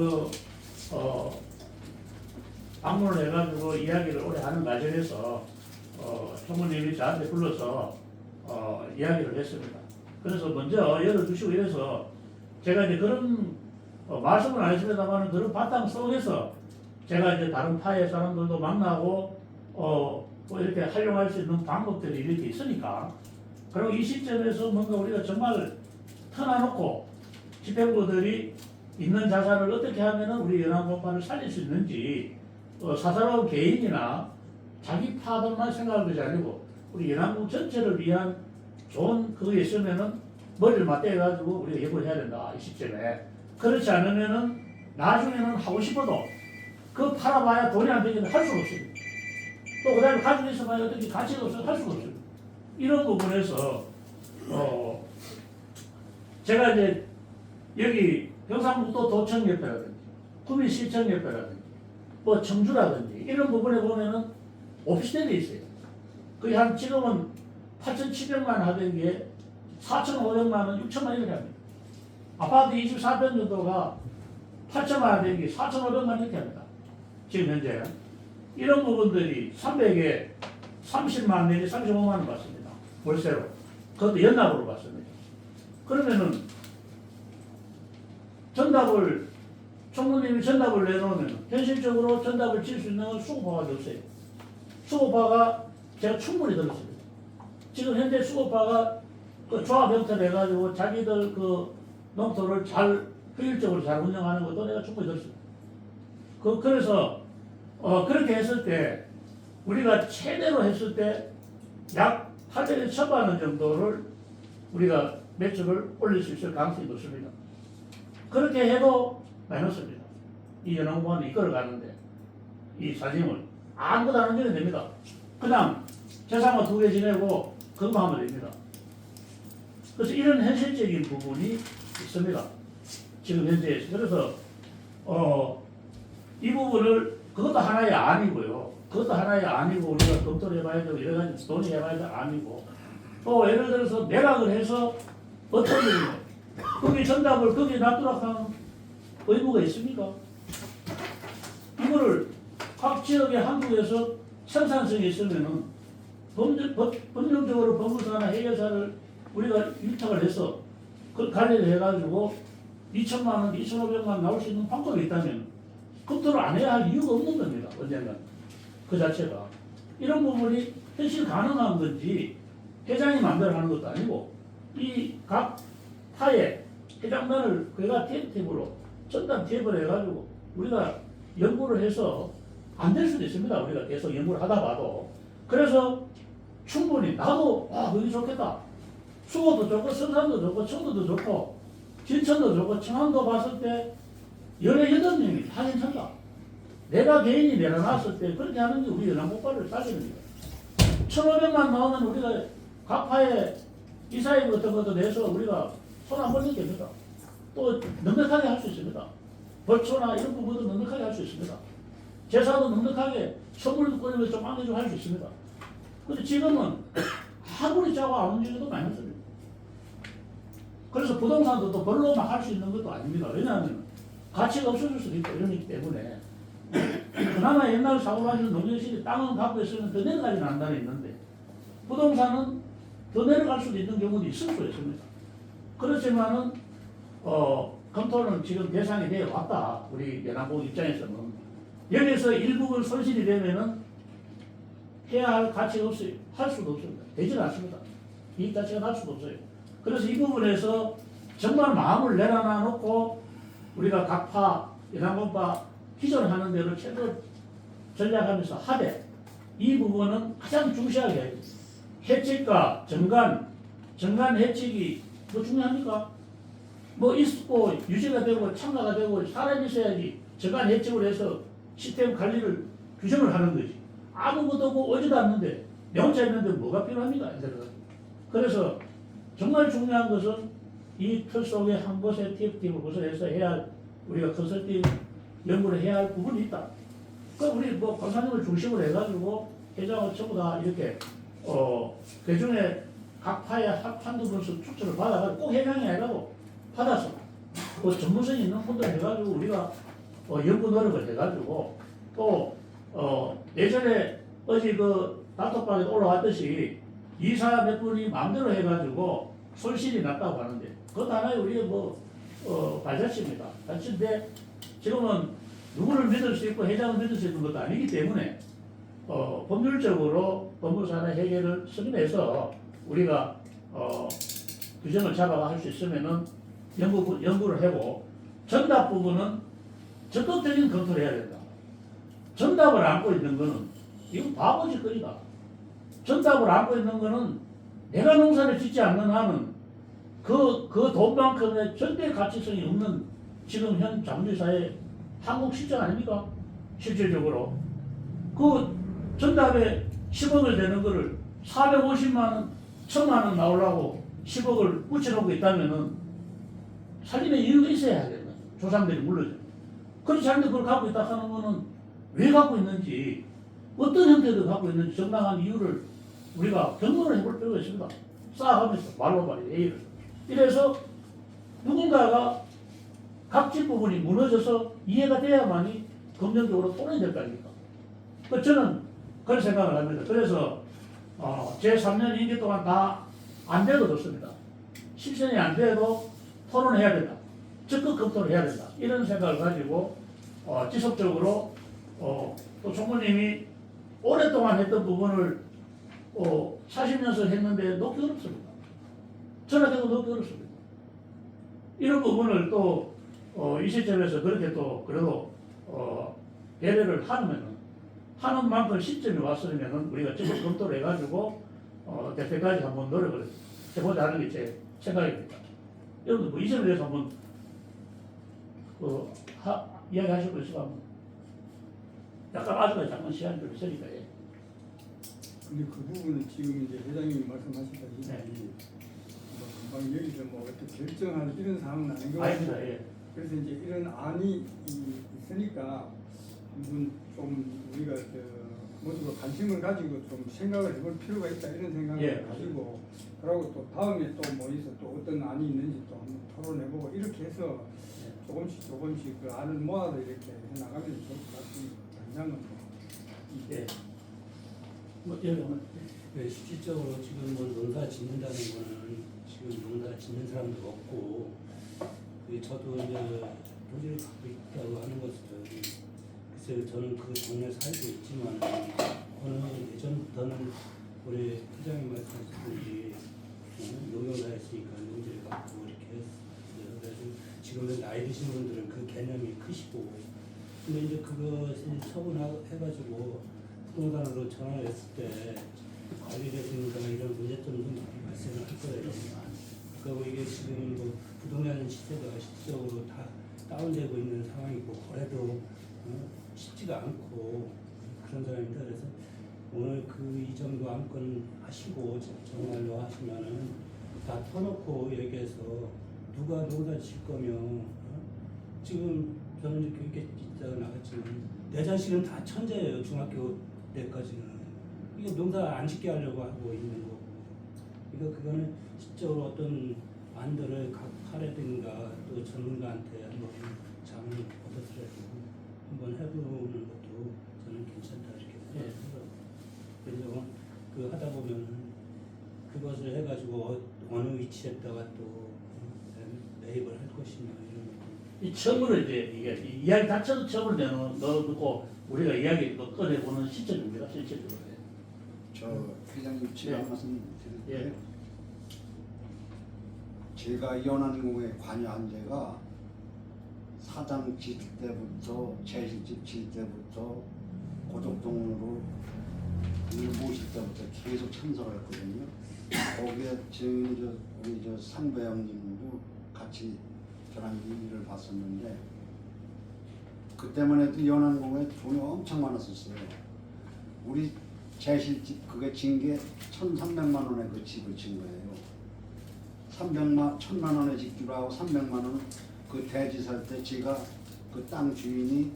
방문을 해가지고 이야기를 오래 하는 과정에서 총무님이 저한테 불러서 이야기를 했습니다. 그래서 먼저 열어주시고 이래서 제가 이제 그런 말씀은 안 했습니다만 그런 바탕 속에서 제가 이제 다른 파의 사람들도 만나고 뭐 이렇게 활용할 수 있는 방법들이 이렇게 있으니까 그리고 이 시점에서 뭔가 우리가 정말 터놔놓고 집행부들이 있는 자산을 어떻게 하면 우리 연합공파를 살릴 수 있는지 사사로운 개인이나 자기 파들만 생각할 것이 아니고 우리 연합공 전체를 위한 좋은 그게 있으면은 머리를 맞대가지고 우리가 예고를 해야 된다 이 시점에. 그렇지 않으면은 나중에는 하고 싶어도 그 팔아봐야 돈이 안 되기는 할 수가 없습니다. 또 그다음에 가지고 있어봐야 어떻게 가치가 없어서 할 수가 없습니다. 이런 부분에서 제가 이제 여기 경상북도 도청협회라든지 구민시청협회라든지 뭐 청주라든지 이런 부분에 보면은 오피스텔이 있어요. 그게 한 지금은 8,700만 하던 게 4,500만 원, 6천만 원 이렇게 합니다. 아파트 24평 정도가 8천만 원 되는 게 4,500만 원 이렇게 합니다. 지금 현재. 이런 부분들이 300에 30만 내지 35만 원 받습니다. 월세로. 그것도 연납으로 받습니다. 그러면은 총무님이 전답을 내놓으면 현실적으로 전답을 칠 수 있는 건 수급파가 없어요. 수급파가 제가 충분히 들었습니다. 지금 현재 수급파가 그 조합 형태로 해가지고 자기들 그 농토를 잘 효율적으로 잘 운영하는 것도 내가 충분히 들었습니다. 그래서 그렇게 했을 때 우리가 최대로 했을 때 약 800에서 1,000만 원 정도를 우리가 매출을 올릴 수 있을 가능성이 높습니다. 그렇게 해도 마이너스입니다. 이 연합공원을 이끌어가는데 이 사진을 아무것도 안 하면 됩니다. 그냥 재산만 2개 지내고 건강하면 됩니다. 그래서 이런 현실적인 부분이 있습니다. 지금 현재에서. 그래서 이 부분을 그것도 하나의 아니고요. 그것도 하나의 아니고 우리가 검토를 해봐야 되고 여러 가지 논의해봐야 될 아니고 또 예를 들어서 매각을 해서 어떤 일이냐 거기 전답을 거기에 놔두라고 하는 의무가 있습니까? 이거를 각 지역의 한국에서 생산성이 있으면은 법령적으로 법무사나 해결사를 우리가 위탁을 해서 그걸 관리를 해가지고 2천만 원, 2,500만 원 나올 수 있는 방법이 있다면 검토를 안 해야 할 이유가 없는 겁니다. 언젠가 그 자체가 이런 부분이 현실 가능한 건지 회장이 마음대로 하는 것도 아니고 이 각 파의 회장단을 그가 TF로 전담 TF를 해가지고 우리가 연구를 해서 안 될 수도 있습니다. 우리가 계속 연구를 하다 봐도 그래서 충분히 나도 거기 좋겠다. 수고도 좋고 성산도 좋고 청도도 좋고 진천도 좋고 청안도 봤을 때 18명이 다 괜찮다. 내가 개인이 내려놨을 때 그렇게 하는 게 우리 연안국가를 살리는 거야. 1,500만 나오면 우리가 각파에 이사회 같은 것도 내서 우리가 손 안 벌리게 됩니다. 또 넉넉하게 할 수 있습니다. 벌초나 이런 부분도 넉넉하게 할 수 있습니다. 제사도 넉넉하게 선물도 꺼내면 좀 안겨주고 할 수 있습니다. 근데 지금은 아무리 짜고 안 움직여도 마이너스입니다. 그래서 부동산도 또 별로 막 할 수 있는 것도 아닙니다. 왜냐하면 가치가 없어질 수도 있고 이러기 때문에 그나마 옛날 사고방식 농경시대 땅은 갖고 있으면 더 내려가지 않는다는 있는데 부동산은 더 내려갈 수도 있는 경우도 있을 수 있습니다. 그렇지만은 검토는 지금 대상이 되어 왔다. 우리 연안국 입장에서는 여기서 일부분 손실이 되면은 해야 할 가치가 없어요. 할 수도 없습니다. 되질 않습니다. 이익 자체가 날 수도 없어요. 그래서 이 부분에서 정말 마음을 내려놔 놓고 우리가 각파, 연안군파 기존하는 대로 최고 전략하면서 하되 이 부분은 가장 중시하게 해야 됩니다. 해책과 정관 해책이 뭐 중요합니까? 뭐 있고 유지가 되고 참가가 되고 사람이 있어야지 정관 해책을 해서 시스템 관리를 규정을 하는 거지. 아무것도 없고 오지도 않는데 내 혼자 있는데 뭐가 필요합니까? 그래서 정말 중요한 것은 이 틀 속에 한 곳에 TF팀을 구성해서 해야 할, 우리가 컨설팅 연구를 해야 할 부분이 있다. 그 우리 뭐 권사님을 중심으로 해가지고 회장을 전부 다 이렇게 그 중에 각 파에 한두 분씩 추천을 받아가지고 꼭 회장이 아니라도 받아서 그 전문성 있는 분들 해가지고 우리가 연구 노력을 해가지고 또 예전에 어제 그 단톡방에 올라왔듯이 이사 몇 분이 마음대로 해가지고 손실이 났다고 하는데 그것 하나의 우리의 발자취입니다. 발자취인데 지금은 누구를 믿을 수 있고 회장을 믿을 수 있는 것도 아니기 때문에 법률적으로 법무사나 해결을 승인해서 우리가 규정을 잡아가 할 수 있으면은 연구를 하고 정답 부분은 적극적인 검토를 해야 된다. 정답을 안고 있는 거는 이건 바보짓거리다. 정답을 안고 있는 거는 내가 농사를 짓지 않는 한은 그 돈만큼의 절대 가치성이 없는 지금 현 자본주의사회 한국 실정 아닙니까? 실질적으로. 그 정답에 10억을 내는 거를 450만 원, 1000만 원 나오려고 10억을 붙여놓고 있다면은 살림의 이유가 있어야 하겠네. 조상들이 물러줘. 그렇지 않는데 그걸 갖고 있다 하는 거는 왜 갖고 있는지, 어떤 형태로 갖고 있는지 정당한 이유를 우리가 경고를 해볼 필요가 있습니다. 쌓아가면서 말로 A를. 이래서 누군가가 각질 부분이 무너져서 이해가 돼야만이 긍정적으로 토론이 될 거 아닙니까? 저는 그런 생각을 합니다. 그래서 제 3년 임기 동안 다 안 돼도 좋습니다. 실천이 안 돼도 토론해야 된다. 적극 검토를 해야 된다. 이런 생각을 가지고 지속적으로 또 총무님이 오랫동안 했던 부분을 40년서 했는데 놓기 어렵습니다. 전화대고 놓기 어렵습니다. 이런 부분을 또 이 시점에서 그렇게 또 그래도 배려를 하는 만큼 시점이 왔으면 우리가 적극 검토를 해가지고 대표까지 한번 노력을 해보자 하는 게 제 생각입니다. 여러분들 뭐 이 점에 대해서 한번 이야기하실 거 있을까? 약간 아직까지 잠깐 시간이 좀 있으니까. 예. 근데 그 부분은 지금 이제 회장님이 말씀하셨다시피 네. 뭐 금방 여기서 뭐 어떻게 결정하는 이런 상황은 아닌 것 아닙니다. 같아요. 예. 그래서 이제 이런 안이 있으니까 한번 좀 우리가 모두가 관심을 가지고 좀 생각을 해볼 필요가 있다 이런 생각을 예, 가지고 그러고 또 다음에 또 모여서 또 어떤 안이 있는지 또 한번 토론해보고 이렇게 해서 조금씩 그 안을 모아서 이렇게 해나가면 좋을 것 같습니다. 당장은 예. 여기 한번. 실질적으로 지금 뭐 농사 짓는다는 거는 지금 농사 짓는 사람도 없고 저도 이제 토지를 갖고 있다고 하는 것은 글쎄요 저는 그 동네 살고 있지만 어느 예전부터는 우리 회장님 말씀하셨듯이 농경사 했으니까 농지를 갖고 이렇게 했어요. 그래서 지금은 나이 드신 분들은 그 개념이 크시고 근데 이제 그것을 처분해가지고 부동산으로 전환을 했을 때 관리라든가 이런 문제점도 많이 발생을 할 거예요. 그리고 이게 지금 뭐 부동산 시세가 실질적으로 다 다운되고 있는 상황이고 거래도 쉽지가 않고 그런 상황입니다. 그래서 오늘 그 이 정도 안건 하시고 정말로 하시면은 다 터놓고 얘기해서 누가 농사 질 거면 지금 저는 이제 교육에 있다가 나갔지만 내 자식은 다 천재예요. 중학교 때까지는 이게 농사 안 짓게 하려고 하고 있는 거고 그거는 실제로 어떤 안들을 각 파라든가 또 전문가한테 한번 장을 얻어서라도 한번 해보는 것도 저는 괜찮다 이렇게 생각합니다. 그래서 그 하다 보면 그것을 해가지고 어느 위치에다가 또 매입을 할 것이냐 이런 것도 이 처음으로 이제 이게 이야기 자체도 처음으로 넣어두고 우리가 이야기 또 꺼내보는 시점입니다. 실질적으로. 저 회장님 제가 예. 한 말씀 드릴게요. 예. 제가 연안공에 관여한 지가 사장 질 때부터 제실집 질 때부터 고속동으로 일 모실 때부터 계속 참석을 했거든요. 거기에 우리 저 상배영님도 같이 저랑 일을 봤었는데 그때만 해도 연안공에 돈이 엄청 많았었어요. 우리 제실집 그게 진 게 1,300만 원에 그 집을 진 거예요. 1,000만 원에 짓기로 하고 300만 원 그 대지 살 때 제가 그 땅 주인이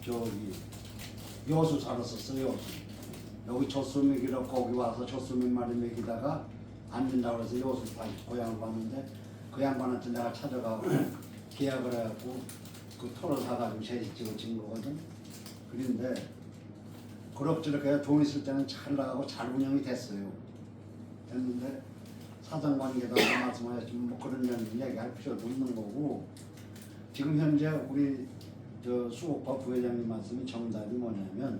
저기 여수 살았었어요. 여수. 여기 젖소 먹이러 거기 와서 젖소 몇 마리 먹이다가 안 된다고 해서 여수 다시 고향을 갔는데 그 양반한테 내가 찾아가고 계약을 해갖고 그 토를 사가지고 제집을 진 거거든. 그런데 그럭저럭 해야 돈 있을 때는 잘 나가고 잘 운영이 됐어요. 됐는데 사장관계다 말씀하셨지만 뭐 그런 이야기할 필요도 없는 거고 지금 현재 우리 저 수옥파 부회장님 말씀이 정답이 뭐냐면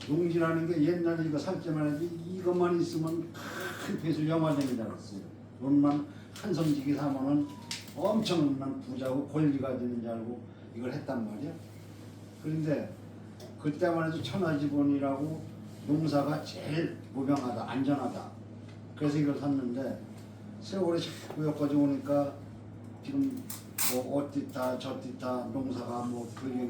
농지라는 게 옛날에 이거 살 때만 해도 이것만 있으면 큰 배수 영화되는 줄 알았어요. 돈만 한 섬지기 사면은 엄청난 부자고 권리가 되는 줄 알고 이걸 했단 말이야. 그런데 그때만 해도 천하지본이라고 농사가 제일 무병하다, 안전하다. 그래서 이걸 샀는데 세월이 자꾸 여기까지 오니까 지금 뭐 어디다 저디다 농사가 뭐 그게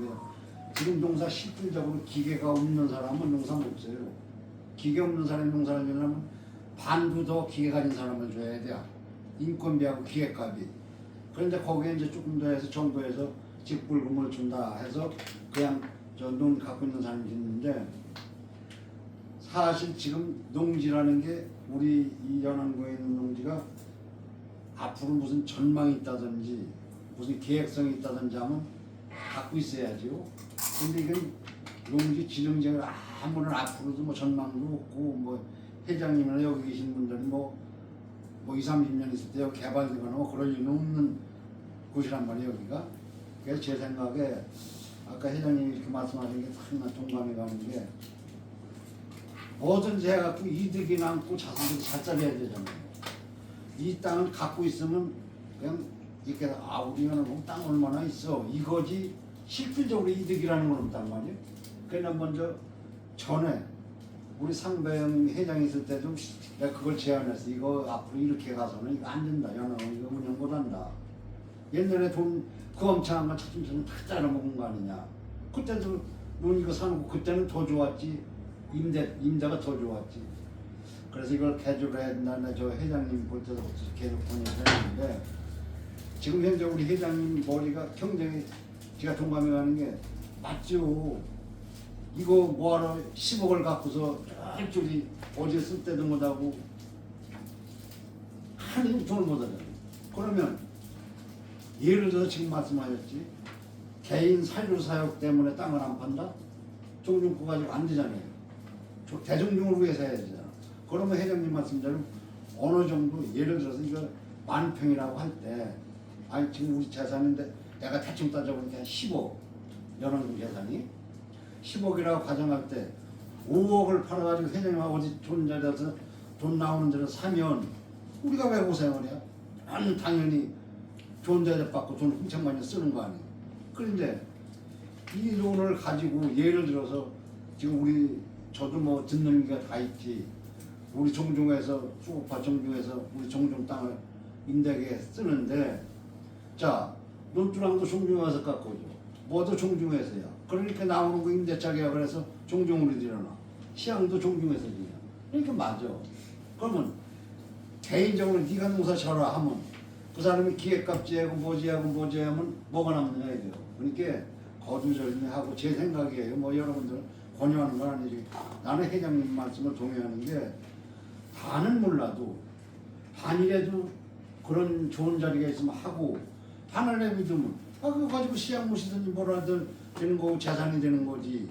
지금 농사 실질적으로 기계가 없는 사람은 농사 못 져요. 기계 없는 사람이 농사를 지려면 반도 더 기계 가진 사람을 줘야 돼요. 인건비하고 기계값이. 그런데 거기에 이제 조금 더 해서 정부에서 직불금을 준다 해서 그냥 저 농 갖고 있는 사람이 있는데 사실 지금 농지라는 게 우리 이 연안군에 있는 농지가 앞으로 무슨 전망이 있다든지 무슨 계획성이 있다든지 하면 갖고 있어야죠. 근데 이건 농지 진흥적으로 아무런 앞으로도 뭐 전망도 없고 뭐 회장님이나 여기 계신 분들이 뭐 20, 30년 있을 때 개발되거나 뭐 그럴 일은 없는 곳이란 말이에요 여기가. 그래서 제 생각에 아까 회장님이 이렇게 말씀하신 게 정말 동감이 가는 게 뭐든지 해갖고 이득이 남고 자손들이 잘 살아야 되잖아요. 이 땅을 갖고 있으면 그냥 이렇게 우리가 땅 얼마나 있어 이거지 실질적으로 이득이라는 건 없단 말이에요. 그냥 먼저 전에 우리 상배영 회장이 있을 때 좀 내가 그걸 제안했어. 이거 앞으로 이렇게 가서는 이거 안 된다. 연합은 이거 운영 못한다. 옛날에 돈 그 엄청난 거 차츰차츰 다 잘라먹은 거 아니냐. 그때도 넌 이거 사놓고 그때는 더 좋았지. 임대가 더 좋았지. 그래서 이걸 개조를 해야 된다. 저 회장님 볼 때부터 계속 보내주셨는데 지금 현재 우리 회장님 머리가 굉장히 제가 동감해 가는 게 맞죠. 이거 뭐하러 10억을 갖고서 일주일이 어제 쓸 때도 못하고 하는 돈을 못하잖아요. 그러면 예를 들어서 지금 말씀하셨지 개인 사료 사역 때문에 땅을 안 판다? 종중고 가지고 안 되잖아요. 대중용을 위해서 해야 되잖아. 그러면 회장님 말씀대로 어느 정도 예를 들어서 이거 10,000평이라고 할 때 아니 지금 우리 재산인데 내가 대충 따져보니까 10억 연원금 재산이 10억이라고 가정할 때 5억을 팔아가지고 회장님하고 어디 좋은 자리에서 돈 나오는 데를 사면 우리가 왜 고생을 해요? 나는 당연히 좋은 자리 받고 돈 흥청많이 쓰는 거 아니에요. 그런데 이 돈을 가지고 예를 들어서 지금 저도 뭐 듣는 게 다 있지. 우리 종중에서 수국파 종중에서 우리 종중 땅을 임대하게 쓰는데 자 논두랑도 종중에서 깎고죠. 뭐도 종중에서야. 그러니까 나오는 거 임대차 계약을 해서 종중으로 들여놔. 시향도 종중에서 지냐. 이렇게 맞아. 그러면 개인적으로 네가 농사 져라 하면 그 사람이 기획값지하고 뭐지하고 하면 뭐가 남느냐 이거요. 그러니까 거두절미하고 제 생각이에요. 뭐 여러분들 권유하는 건 아니지. 나는 회장님 말씀을 동의하는 게 반은 몰라도 반이라도 그런 좋은 자리가 있으면 하고 반을 내비두면 그거 가지고 시향무시든지 뭐라든 되는 거고 재산이 되는 거지.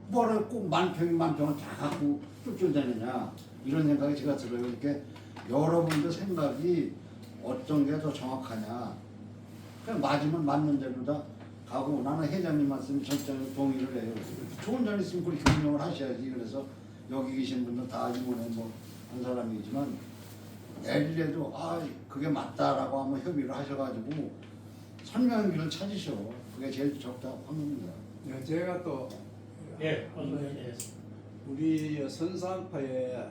뭐를 꼭 만평을 다 갖고 쫓겨다니냐 이런 생각이 제가 들어요. 이렇게 여러분들 생각이 어떤 게 더 정확하냐. 그냥 맞으면 맞는 대로 다 가고 나는 회장님 말씀 전적으로 동의를 해요. 좋은 자리 있으면 그렇게 운영을 하셔야지. 그래서 여기 계신 분들 다 이번에 뭐 한 사람이지만 내일에도 그게 맞다라고 하면 협의를 하셔가지고 선명한 길을 찾으셔. 그게 제일 적다고 합니다. 네, 제가 또 예, 예. 우리 선산파에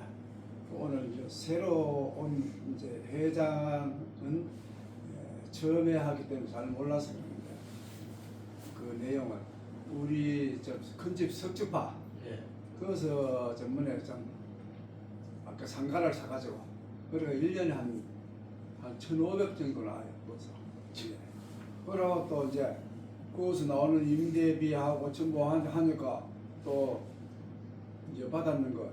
오늘 이제 새로 온 이제 회장은 처음에 하기 때문에 잘 몰라서 그런데 그 내용을 우리 저 큰집 석주파 예. 거기서 전번에 좀 아까 상가를 사가지고 그러니까 1년에 한 1,500 정도 나와요. 거기서. 예. 그러고 또 이제 거기서 나오는 임대비하고 전부 하니까 또 이제 받았는 거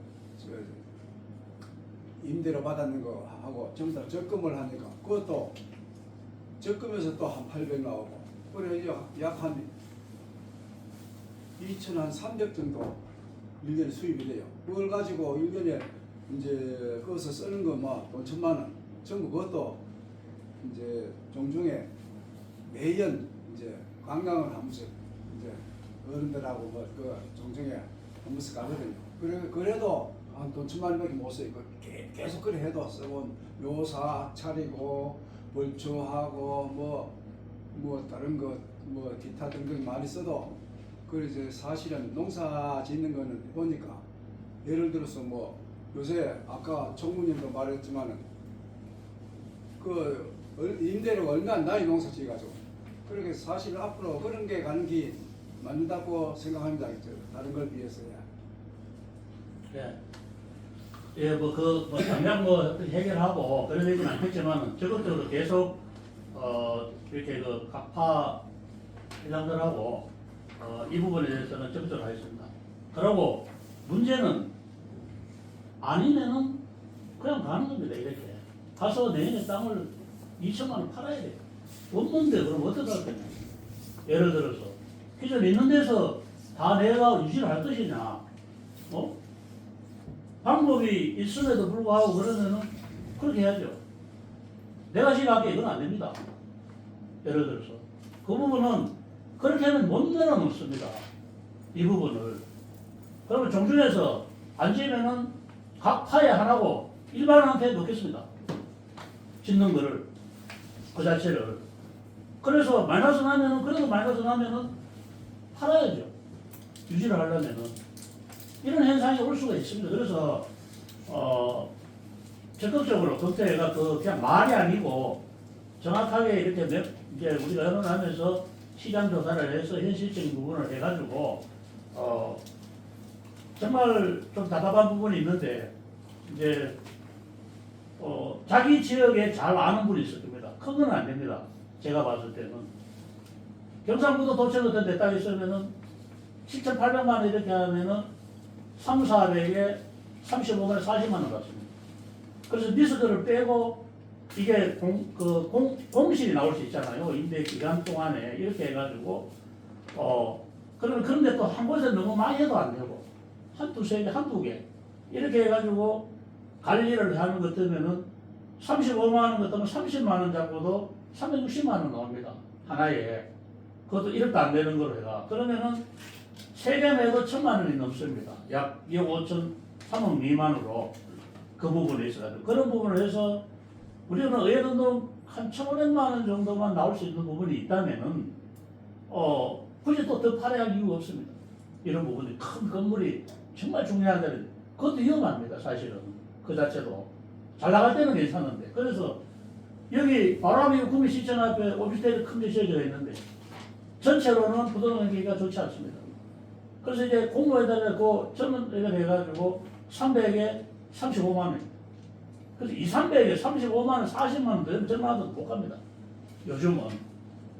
임대로 받았는 거 하고 전부 다 적금을 하니까 그것도 적금에서 또 한 800 나오고 그래 이제 약 한 2,300 정도 1년에 수입이 돼요. 그걸 가지고 1년에 이제 거기서 쓰는 거 뭐 돈 1,000만 원 전부 그것도 이제 종중에 매년 이제 관광을 한 번씩 이제 어른들하고 뭐 그 종중에 한 번씩 가거든요. 그래도 한 돈 1,000만 원밖에 못 써요. 계속 그래 해도 쓰고 묘사 차리고 벌초하고 뭐 다른 거 뭐 기타 등등 많이 써도 그 이제 사실은 농사 짓는 거는 보니까 예를 들어서 뭐 요새 아까 총무님도 말했지만은 그 임대료가 얼마 안 나요 농사 지어가지고. 그렇게 사실 앞으로 그런 게 가는 게 맞는다고 생각합니다. 다른 걸 비해서야. 예. 예, 당장 해결하고 그런 얘기는 않겠지만 적극적으로 계속 이렇게 각파 회장들하고 이 부분에 대해서는 적극적으로 하겠습니다. 그리고 문제는 아니면은 그냥 가는 겁니다. 이렇게 가서 내년에 땅을 2천만 원 팔아야 돼요. 없는데 그럼 어떻게 할 거냐? 예를 들어서 기존 있는 데서 다 내가 유지를 할 것이냐? 방법이 있음에도 불구하고 그러면은 그렇게 해야죠. 내가 생각하기에 이건 안 됩니다. 예를 들어서 그 부분은 그렇게 하면 못 내려놓습니다. 이 부분을. 그러면 종중에서 안 지면은 각 파에 하나고 일반한테 놓겠습니다. 짓는 거를 그 자체를. 그래서 마이너스 나면은 그래도 마이너스 나면은 팔아야죠. 유지를 하려면은. 이런 현상이 올 수가 있습니다. 그래서 적극적으로 국회가 그냥 말이 아니고 정확하게 이렇게 이제 우리가 여론하면서 시장 조사를 해서 현실적인 부분을 해가지고 정말 좀 답답한 부분이 있는데 이제 자기 지역에 잘 아는 분이 있을 겁니다. 큰 건 안 됩니다. 제가 봤을 때는 경상북도 도청 같은 데 딱 있으면은 7,800만 원 이렇게 하면은 3, 400에 35만 40만 원 같습니다. 그래서 리스크를 빼고 이게 공실이 나올 수 있잖아요. 임대 기간 동안에 이렇게 해가지고 그러면 그런데 또 한 곳에 너무 많이 해도 안 되고 한두 세 개, 한두 개 이렇게 해가지고 관리를 하는 것 때문에는 35만 원 같으면 30만 원 잡고도 360만 원 나옵니다. 하나에. 그것도 1억도 안 되는 거로 해가. 그러면은 세금에도 1,000만 원이 넘습니다. 약 2억 5천, 3억 미만으로 그 부분에 있어가지고 그런 부분을 해서 우리는 어느 정도 한 1,500만 원 정도만 나올 수 있는 부분이 있다면은 굳이 또 더 팔아야 할 이유가 없습니다. 이런 부분이 큰 건물이 정말 중요한 데는 그것도 위험합니다. 사실은 그 자체도 잘 나갈 때는 괜찮은데 그래서 여기 바람이 구미시청 앞에 오피스텔이 큰 게 지어져 있는데 전체로는 부동산 경기가 좋지 않습니다. 그래서 이제 공모에다가 그 전문가 해가지고 300에 35만 원입니다. 그래서 300에 35만 원, 40만 원 되면 전화도 못 갑니다. 요즘은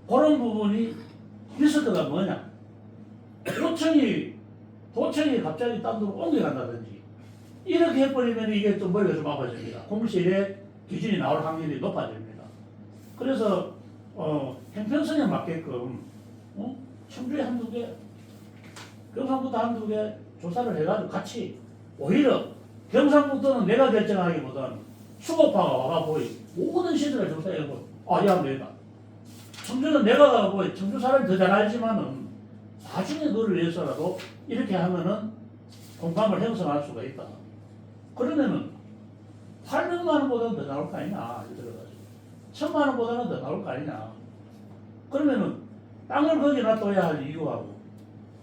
그런 부분이 리스크가 뭐냐? 도청이 갑자기 딴 데로 옮겨간다든지 이렇게 해버리면 이게 또 머리가 좀 아파집니다. 공실에 기준이 나올 확률이 높아집니다. 그래서 형평성에 맞게끔 청주에 한두 개, 경상북도 한두 개 조사를 해가지고 같이 오히려 경상북도는 내가 결정하기보다는 수급파가 와가지고 모든 시설을 조사해보고 이 하면 되겠다. 청주는 내가 가고 청주 사람이 더 잘 알지만은 나중에 그걸 위해서라도 이렇게 하면은 공감을 형성할 수가 있다. 그러면은 800만 원보다는 더 나올 거 아니냐 이래가지고 1000만 원보다는 더 나올 거 아니냐. 그러면은 땅을 거기 놔둬야 할 이유하고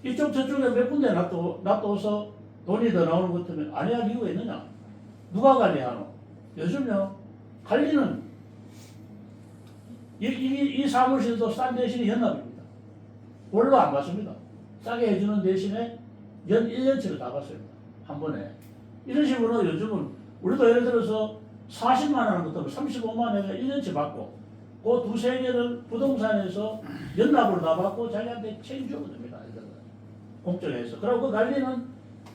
이쪽 저쪽에 몇 군데 놔둬서 돈이 더 나오는 것 같으면 안 해야 할 이유가 있느냐. 누가 관리하노? 요즘요 관리는 이 사무실도 싼 대신에 연납입니다. 월로 안 받습니다. 싸게 해주는 대신에 연 1년치를 다 받습니다. 한 번에. 이런 식으로 요즘은 우리도 예를 들어서 40만 원 하는 것도 35만 원에 1년치 받고 그 두세 개를 부동산에서 연납으로 다 받고 자기한테 책임져도 됩니다. 공정에서. 그리고 그 관리는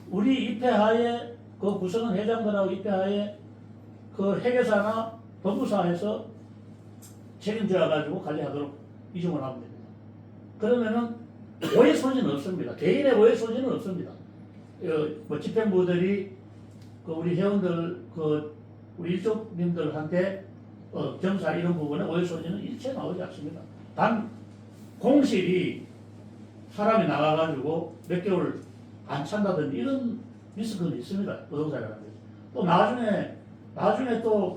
우리 입회하에 그 구성원 회장들하고 입회하에 그 회계사나 법무사에서 책임져 가지고 관리하도록 이중을 하면 됩니다. 그러면은 오해 소지는 없습니다. 개인의 오해 소지는 없습니다. 뭐 집행부들이 그 우리 회원들 그 우리 일족님들한테 경사 이런 부분에 오해 소지는 일체 나오지 않습니다. 단 공실이 사람이 나가가지고 몇 개월 안 찬다든지 이런 리스크는 있습니다. 부동산이라는 게. 또 나중에 또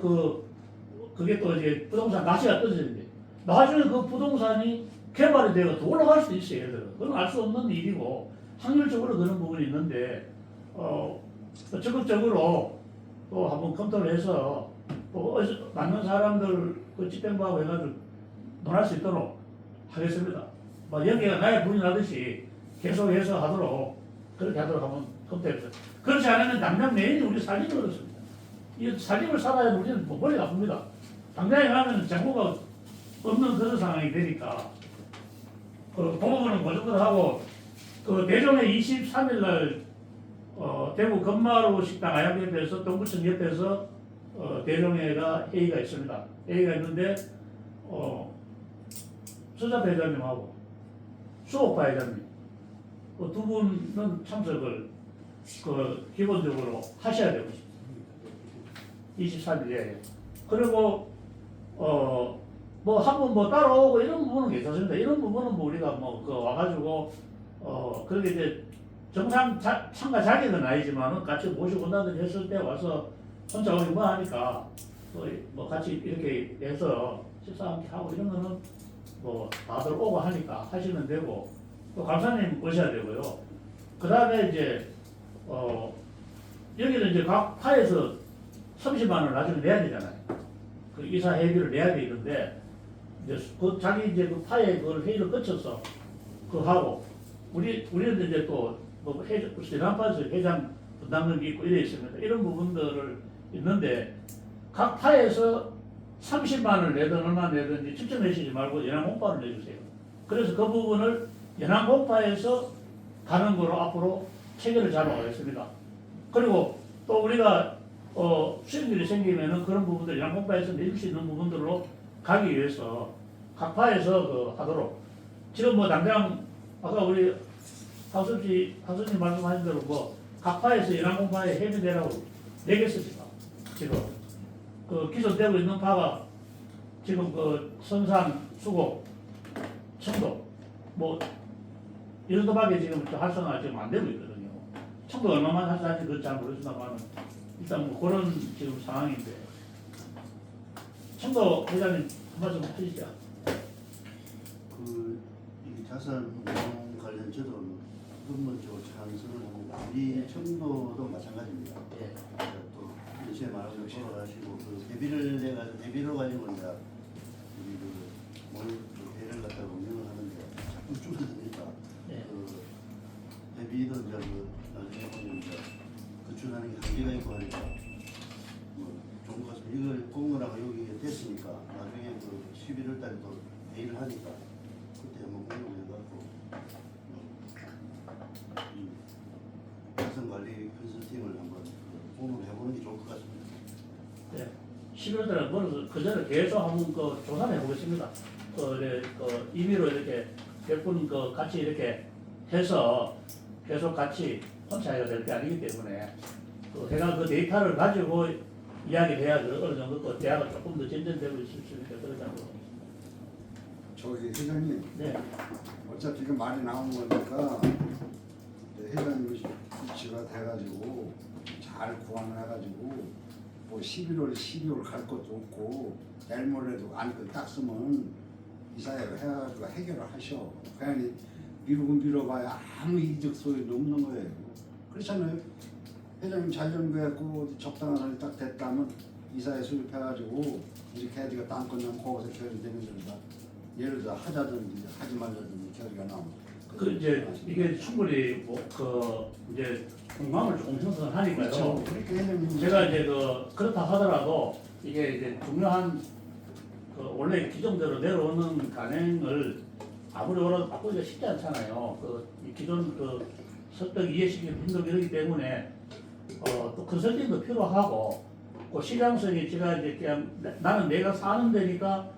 그게 또 이제 부동산 가치가 떨어지는데 나중에 그 부동산이 개발이 되고 더 올라갈 수도 있어요. 예를 들어. 그건 알 수 없는 일이고 확률적으로 그런 부분이 있는데 적극적으로 또 한번 검토를 해서 또 맞는 사람들 그 집행부하고 해가지고 논할 수 있도록 하겠습니다. 뭐 여기가 나의 불이 나듯이 계속해서 하도록 그렇게 하도록 한번 검토해보세요. 그렇지 않으면 당장 내일이 우리 살림이 어렵습니다. 이 살림을 살아야 우리는 머리가 아픕니다. 당장에 가면 정보가 없는 그런 상황이 되니까 그 부분은 무조건 하고 그 대종회 23일 날 대구 건마루 식당 아양협회에서 동구청 옆에서 대종회가 회의가 있습니다. 회의가 있는데 서잡 회장님하고 수옥파 회장님 두 분은 참석을 기본적으로 하셔야 되고 싶습니다. 23일에 그리고 뭐 한 번 뭐 따라오고 이런 부분은 괜찮습니다. 이런 부분은 뭐 우리가 와가지고 그렇게 이제 정상 참가 자격은 아니지만은 같이 모시고 온다든지 했을 때 와서 혼자 오기 뭐 하니까 뭐 같이 이렇게 해서 식사 함께 하고 이런 거는 뭐 다들 오고 하니까 하시면 되고 또 감사님 오셔야 되고요. 그 다음에 이제 여기는 이제 각 파에서 30만 원을 나중에 내야 되잖아요. 그 이사 회비를 내야 되는데 이제 그 자기 이제 그 파에 그걸 회의를 거쳐서 그 하고 우리는 이제 또뭐 연합파에서 회장 분담금이 있고 이래 있습니다. 이런 부분들을 있는데 각 파에서 30만 원을 내든 얼마 내든지 직접 내시지 말고 연합공파를 내주세요. 그래서 그 부분을 연합공파에서 가는 거로 앞으로 체계를 잡아가겠습니다. 그리고 또 우리가 수익률이 생기면은 그런 부분들 연합공파에서 내줄 수 있는 부분들로 가기 위해서 각 파에서 하도록 지금 뭐 당장 아까 우리 하수님 말씀하신 대로 각 파에서 연합공파에 회비내라고 내겠습니다. 지금 기존되고 있는 파가 지금 선산, 수곡, 청도 이 정도밖에 지금 활성화 지금 안 되고 있거든요. 청도 얼마만 할지 그건 잘 모르겠습니다만 일단 그런 지금 상황인데 청도 회장님 한 말씀 하시죠. 이 자산 운용 관련 제도는 근본적 찬성을 합니다. 우리 청도도 마찬가지입니다. 예. 또 제 말하고 돌아가시고 그 대비를 가지고 이제 우리 그 대를 갖다가 운영을 하는데 자꾸 줄어드니까 예. 그 대비도 이제 그 나중에 보면 이제 구축하는 게 한계가 있고 하니까 뭐 좋은 것 같습니다. 이걸 공론화가 여기 됐으니까 나중에 그 11월 달에 또 회의를 하니까 그때 한번 공론해갖고 이 자산관리 컨설팅을 한번 공론해보는 게 좋을 것 같습니다. 예. 11월 달에 뭐그 전에 계속 한번 그 조사를 해보겠습니다. 임의로 이렇게 몇 분 같이 이렇게 해서 계속 같이 혼자 해야 될 게 아니기 때문에 해가 그 데이터를 가지고 이야기를 해야지 어느 정도 또 대화가 조금 더 진전되고 있을 수 있으니까 그러자고. 저기 회장님, 네. 어차피 그 말이 나온 거니까 이제 회장님 위치가 돼가지고 잘 구안을 해가지고 뭐 11월, 12월 갈 것도 없고 내일 모레도 안건 딱 쓰면 이사회를 해가지고 해결을 하셔. 그냥 미루고 미뤄봐야 아무 이득 소용이 없는 거예요. 그렇잖아요. 회장님 잘 연구했고 적당한 선이 딱 됐다면 이사회 수립해가지고 이렇게 해야 되겠다 안 끝나면 거기서 결의되는 겁니다. 예를 들어 하자든지 하지 말자든지 결의가 나오면 그 이제 이게 충분히 이제 공감을 조금 형성을 하니까요. 그렇죠. 그렇게 회장님 제가 이제 그렇다 하더라도 이게 이제 중요한 원래 기존대로 내려오는 간행을 아무리 오라도 바꾸기가 쉽지 않잖아요. 이 기존 설득 이해시키기 힘들고 이러기 때문에 또 컨설팅도 필요하고 그 시장성이 제가 이제 그냥 나는 내가 사는 데니까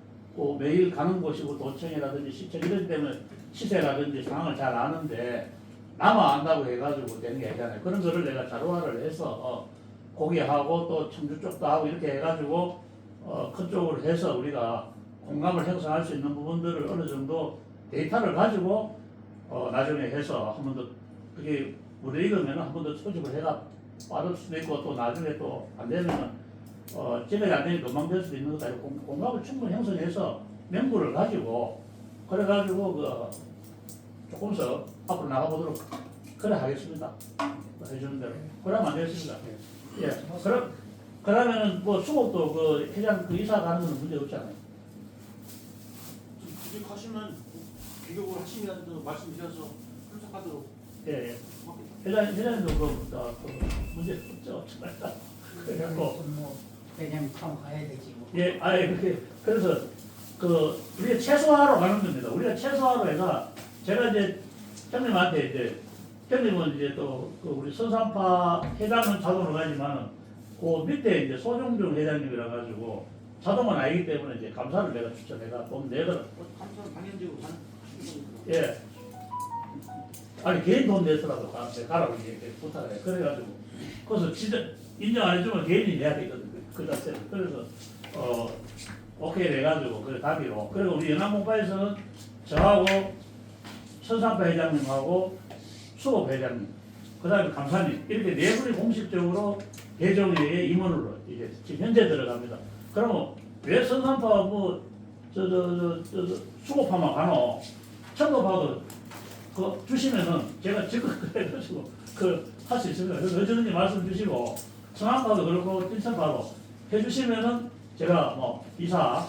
매일 가는 곳이고 도청이라든지 시청 이런 때문에 시세라든지 상황을 잘 아는데 나만 안다고 해가지고 되는 게 아니잖아요. 그런 거를 내가 자료화를 해서 고기하고 또 청주 쪽도 하고 이렇게 해가지고 큰 쪽으로 해서 우리가 공감을 형성할 수 있는 부분들을 어느 정도 데이터를 가지고 나중에 해서 한 번 더 그게 못 익으면 한 번 더 소집을 해가 빠질 수도 있고 또 나중에 또 안 되면 진행이 안 되니 금방 될 수도 있는 것도 아니고 공감을 충분히 형성해서 명분을 가지고 그래가지고 조금씩 앞으로 나가보도록 그래 하겠습니다. 해주는 대로 그러면 안 되겠습니다. 예. 그러면은 뭐 수업도 회장 이사 가는 건 문제 없잖아요. 부족하시면 비교를 하시면 말씀드려서 분석하도록 예, 예. 회장님도 문제 없죠. 그래갖고 뭐 회장님 참 가야 되지 뭐. 예, 그래서 우리가 최소화로 가는 겁니다. 우리가 최소화로 해서 제가 이제 형님한테 이제 형님은 이제 또 우리 선산파 회장은 자동으로 가지만은 그 밑에 이제 소종중 회장님이라 가지고 자동은 아니기 때문에 이제 감사를 내가 추천해가 돈 내더라. 감사는 당연지고 하는 거니까. 예. 아니 개인 돈 내더라도 가라고 이제 부탁해. 그래가지고 그래서 진짜 인정 안 해주면 개인이 내야 되거든. 그 자체는. 그래서 오케이 해가지고 그래 답이로. 그리고 우리 연합공파에서는 저하고 선산파 회장님하고 수업 회장님, 그다음에 감사님 이렇게 네 분이 공식적으로 대정회의 임원으로 이제 지금 현재 들어갑니다. 그러면 왜 선산파 수급파만 가노? 청급파도 주시면은 제가 적극 그래가지고 할 수 있습니다. 그래서 어쩌든지 말씀 주시고 성안파도 그렇고 인천파도 해주시면은 제가 이사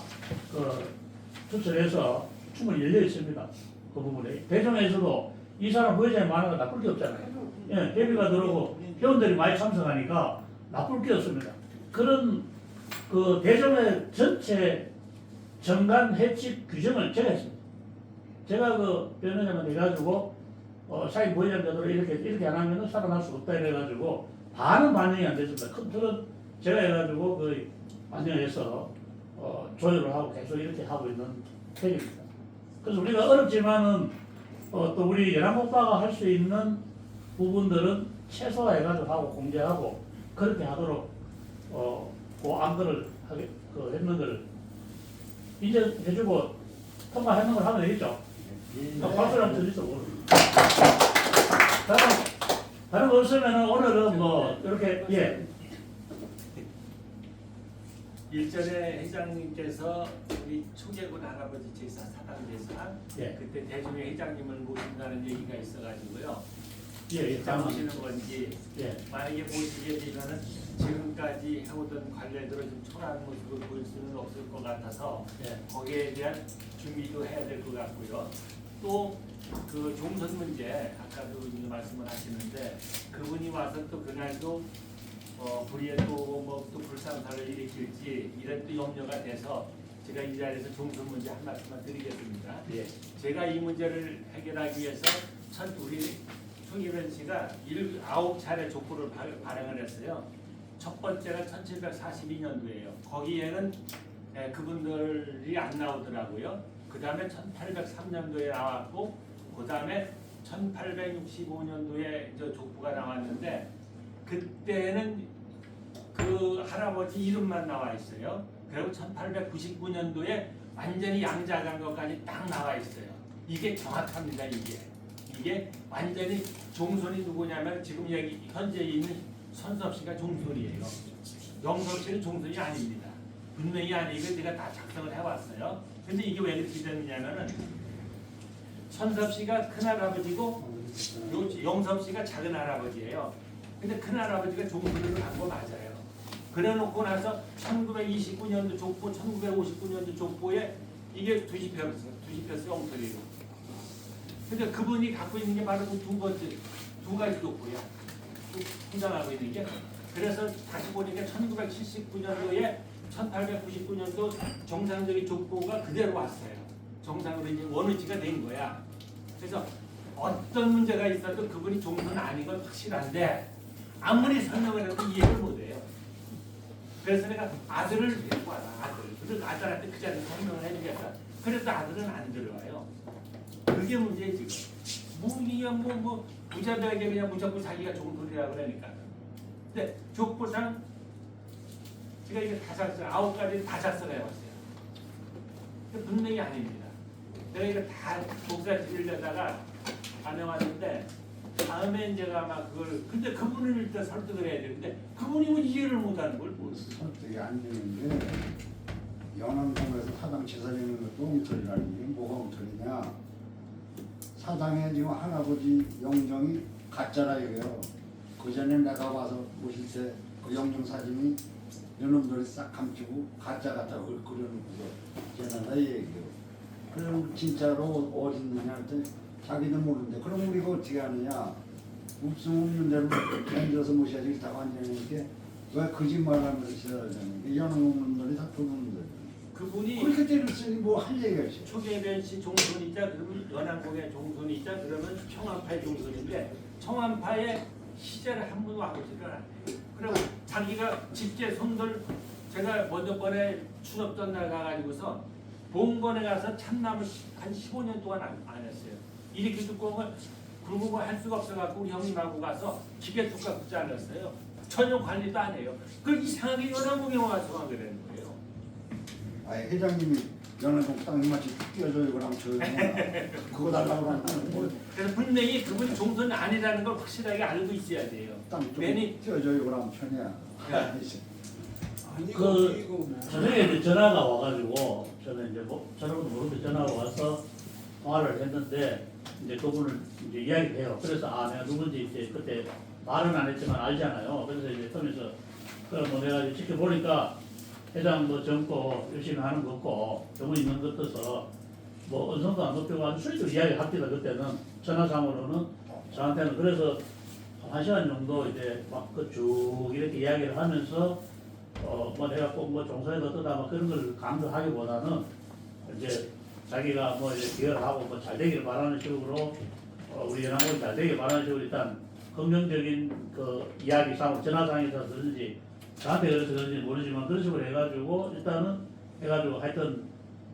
추천해서 충분히 열려 있습니다. 그 부분에 대전에서도 이사람 부회장이 많은 건 나쁠 게 없잖아요. 예, 회비가 들어오고 회원들이 많이 참석하니까 나쁠 게 없습니다. 그런 대전의 전체 정관 해칙 규정을 제가 했습니다. 제가 변호사만 해가지고 사인 부회장들로 이렇게 안 하면은 살아날 수 없다 이래가지고 반응이 안 됐습니다. 큰 틀은 제가 해가지고 반영해서 조율을 하고 계속 이렇게 하고 있는 편입니다. 그래서 우리가 어렵지만은 또 우리 연합오빠가 할 수 있는 부분들은 최소화해가지고 하고 공개하고 그렇게 하도록 그 안건을 했는 걸 인정해주고 통과했는 걸 하면 되겠죠. 박수를 한번 드리죠. 다른 거 없으면은 오늘은 이렇게 일전에 회장님께서 우리 초계군 할아버지 제사 사당 제사 예. 그때 대중회 회장님을 모신다는 얘기가 있어가지고요. 예, 진짜 모시는 건지 예. 만약에 모시게 되면은 지금까지 해오던 관례대로 좀 초라한 모습을 보일 수는 없을 것 같아서 예. 거기에 대한 준비도 해야 될 것 같고요. 또 그 종선 문제 아까도 이제 말씀을 하시는데 그분이 와서 또 그날도 불의에 또 불상사를 일으킬지 이런 또 염려가 돼서 제가 이 자리에서 종선 문제 한 말씀만 드리겠습니다. 예. 제가 이 문제를 해결하기 위해서 우리 송일원 씨가 9차례 족보를 발행을 했어요. 첫 번째가 1742년도예요. 거기에는 그분들이 안 나오더라고요. 그 다음에 1803년도에 나왔고, 그 다음에 1865년도에 족보가 나왔는데, 그때는 그 할아버지 이름만 나와 있어요. 그리고 1899년도에 완전히 양자간 것까지 딱 나와 있어요. 이게 정확합니다. 이게 완전히 종손이 누구냐면 지금 여기 현재 있는 선섭 씨가 종손이에요. 영섭 씨는 종손이 아닙니다. 분명히 아니고 제가 다 작성을 해왔어요. 근데 이게 왜 그렇게 됐느냐면은 선섭 씨가 큰 할아버지고 영섭 씨가 작은 할아버지예요. 근데 큰 할아버지가 종손으로 간 거 맞아요. 그래놓고 나서 1929년도 족보, 1959년도 족보에 이게 두집혔어요. 엉터리로. 근데 그분이 갖고 있는 게 바로 그 두 가지 족보야. 포장하고 있는 게. 그래서 다시 보니까 1979년도에 1899년도 정상적인 족보가 그대로 왔어요. 정상으로 이제 원위치가 된 거야. 그래서 어떤 문제가 있어도 그분이 종손 아닌 건 확실한데 아무리 설명을 해도 이해를 못해요. 그래서 내가 아들을 데리고 와라. 그래서 아들한테 그 자리에 설명을 해주겠다. 그래도 아들은 안 들어와요. 그게 문제지. 뭐 부자들에게 그냥 무조건 자기가 종손이라고 그러니까. 근데 족보상 제가 이게 다 작성, 9가지 다 작성해봤어요. 분명히 아닙니다. 내가 이거 다 복사 드리려다가 반영하는데 다음에 제가 아마 그걸 근데 그분을 일단 설득을 해야 되는데 그분이 뭐 이해를 못하는 걸 모르겠어요. 설득이 안 되는데 연암동에서 사당 제사지는 것도 엉터리라는 게 뭐가 엉터리냐. 사당에 지금 할아버지 영정이 가짜라 이거예요. 그 전에 내가 와서 모실 때 그 영정 사진이 이놈들이 싹 감추고 가짜 같다고 그려놓고 제사다 얘기해요. 그럼 진짜로 어디 있느냐 할 때 자기도 모르는데 그럼 우리가 어떻게 하느냐. 없는 대로 견뎌서 모셔야지 다 완전히 왜 거짓말하면서 지나가자는 연합원들이 다 부르는 거예요. 그분이 그렇게 때렸으니 뭐 할 얘기가 있어요. 초계변 씨 종손이자 그러면 연안공의 종손이자 그러면 청안파의 종손인데 청안파의 시제를 한 번도 와보지를 않아요. 그리고 자기가 직계 손들 제가 먼저 번에 추석 전날 가가지고서 봉건에 가서 참나무 한 15년 동안 안 했어요. 이렇게 두꺼운 굵은 거 할 수가 없어갖고 우리 형님하고 가서 기계 뚜껑 붙지 않았어요. 전혀 관리도 안 해요. 그 이상하게 연안공에 와서 그러는 거예요. 아예 회장님이 연합동 땅 마치 띄워줘요 그럼 줘요. 그거 달라고 하면 그래서 분명히 그분이 종손이 아니라는 걸 확실하게 알고 있어야 돼요. 땅좀 괜히 띄워줘요 그럼 편이야. 저녁에 이제 전화가 와가지고 저는 이제 전화도 모르고 전화가 와서 통화를 했는데 이제 그분을 이제 이야기해요. 그래서 내가 누군지 이제 그때 말은 안 했지만 알잖아요. 그래서 이제 하면서 그럼 내가 이제 지켜보니까 회장도 젊고 열심히 하는 거 없고 너무 있는 것 같아서 뭐 언성도 안 높이고 아주 수익을 이야기합니다. 그때는 전화상으로는 저한테는 그래서 1시간 정도 이제 막 그 쭉 이렇게 이야기를 하면서 뭐 내가 꼭 뭐 종소에 어떠다 뭐 그런 걸 강조하기보다는 이제 자기가 뭐 이제 기여하고 뭐 잘 되기를 바라는 식으로 우리 연합원이 잘 되기를 바라는 식으로 일단 긍정적인 그 이야기상 전화상에서든지 저한테 그래서 그런지 모르지만 그런 식으로 해가지고 일단은 해가지고 하여튼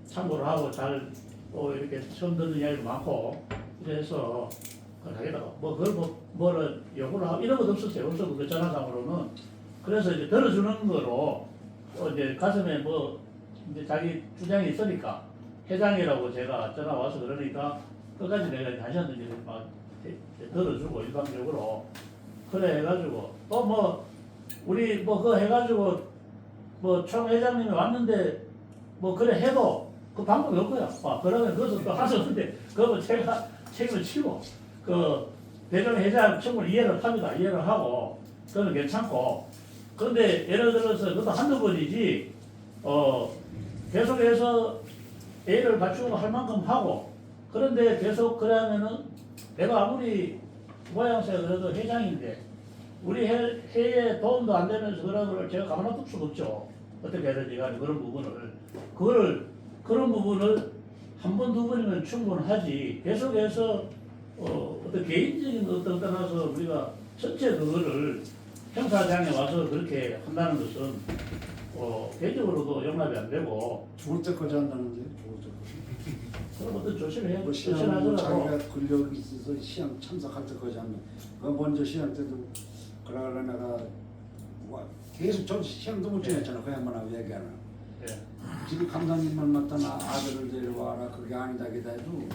참고를 하고 잘 또 이렇게 처음 듣는 이야기도 많고 그래서 그걸 하겠다고 뭐 그걸 뭐를 요구를 하고 이런 것도 없었어요. 없었고 그 전화상으로는 그래서 이제 들어주는 거로 이제 가슴에 뭐 이제 자기 주장이 있으니까 회장이라고 제가 전화 와서 그러니까 끝까지 내가 다시 한번 이제 막 들어주고 일방적으로 그래 해가지고 또 뭐 우리 뭐 그거 해가지고 뭐 총회장님이 왔는데 뭐 그래 해도 그 방법이 없고요. 그러면 그것을 또 하셨는데 그거 제가 책임을 지고 그 대정회장 충분히 이해를 합니다. 이해를 하고 그건 괜찮고 그런데 예를 들어서 그것도 한두 번이지 계속해서 A를 갖추고 할 만큼 하고 그런데 계속 그러면은 내가 아무리 모양새가 그래도 회장인데 우리 회에 도움도 안 되면서 그런 걸 제가 가만 놔둘 수가 없죠. 어떻게 해야 되지 간에 그런 부분을 그런 부분을 한 번, 두 번이면 충분하지 계속해서 어떤 개인적인 어떤 떠나서 우리가 전체 그거를 형사장에 와서 그렇게 한다는 것은 개인적으로도 용납이 안 되고 죽을 때까지 한다는데 죽을 때까지. 그런 것도 조심을 해야 뭐 시험 조심하더라도 자기가 권력이 있어서 시험 참석할 때까지 하면 그 먼저 시험 때도 그러나 내가 계속 저 시험도 못 지냈잖아. 그 양반하고 얘기하는. 예. 지금 감독님만 맡아나 아들을 데려와라 그게 아니다 기다 해도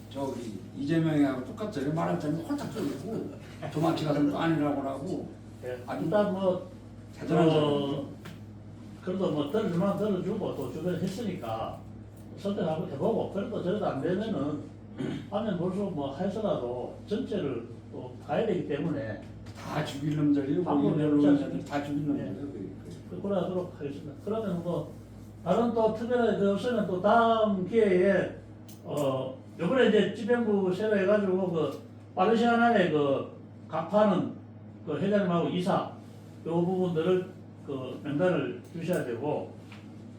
저기 이재명이하고 똑같아요. 말할 때는 홀딱 쫄리고 도마치 가서 또 아니라고 하고 예. 아주 일단 뭐 대단한 사람이죠. 그래도 뭐 들어주면 들어주고 또 주변에 했으니까 선택하고 해보고 그래도 저래도 안 되면은 하면 볼수록 뭐 해서라도 전체를 또 봐야 되기 때문에 다 죽일 놈들이요. 방법이 뭐 없지 이런 않습니까? 놈들 다 죽일 놈들이요. 그래 하도록 하겠습니다. 그러면 뭐 다른 또 특별한 그 없으면 또 다음 기회에 요번에 이제 집행부 새로 해가지고 그 빠른 시간 안에 그 각파는 그 회장님하고 이사 요 부분들을 그 명단을 주셔야 되고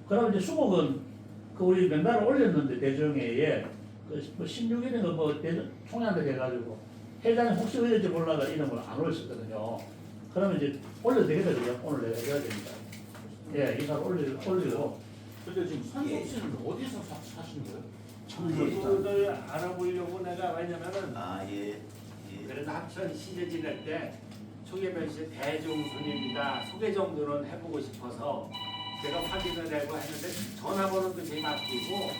그럼 이제 수목은 그 우리 명단을 올렸는데 대정회에 그 16일인가 뭐 대전 총회한테 해가지고 회장이 혹시 올릴지 몰라가 이름을 안 올렸었거든요. 그러면 이제 올려도 되겠거든요. 오늘 내가 해야 됩니다. 예, 이사를 올리고. 근데 지금 선석 씨는 어디서 사시는 거예요? 그거를 알아보려고 내가 왜냐면은 예. 그래서 합천 시제 지낼 때 초계별 씨 대중손님이다 소개 정도는 해보고 싶어서 제가 확인을 하고 했는데 전화번호도 제 맡기고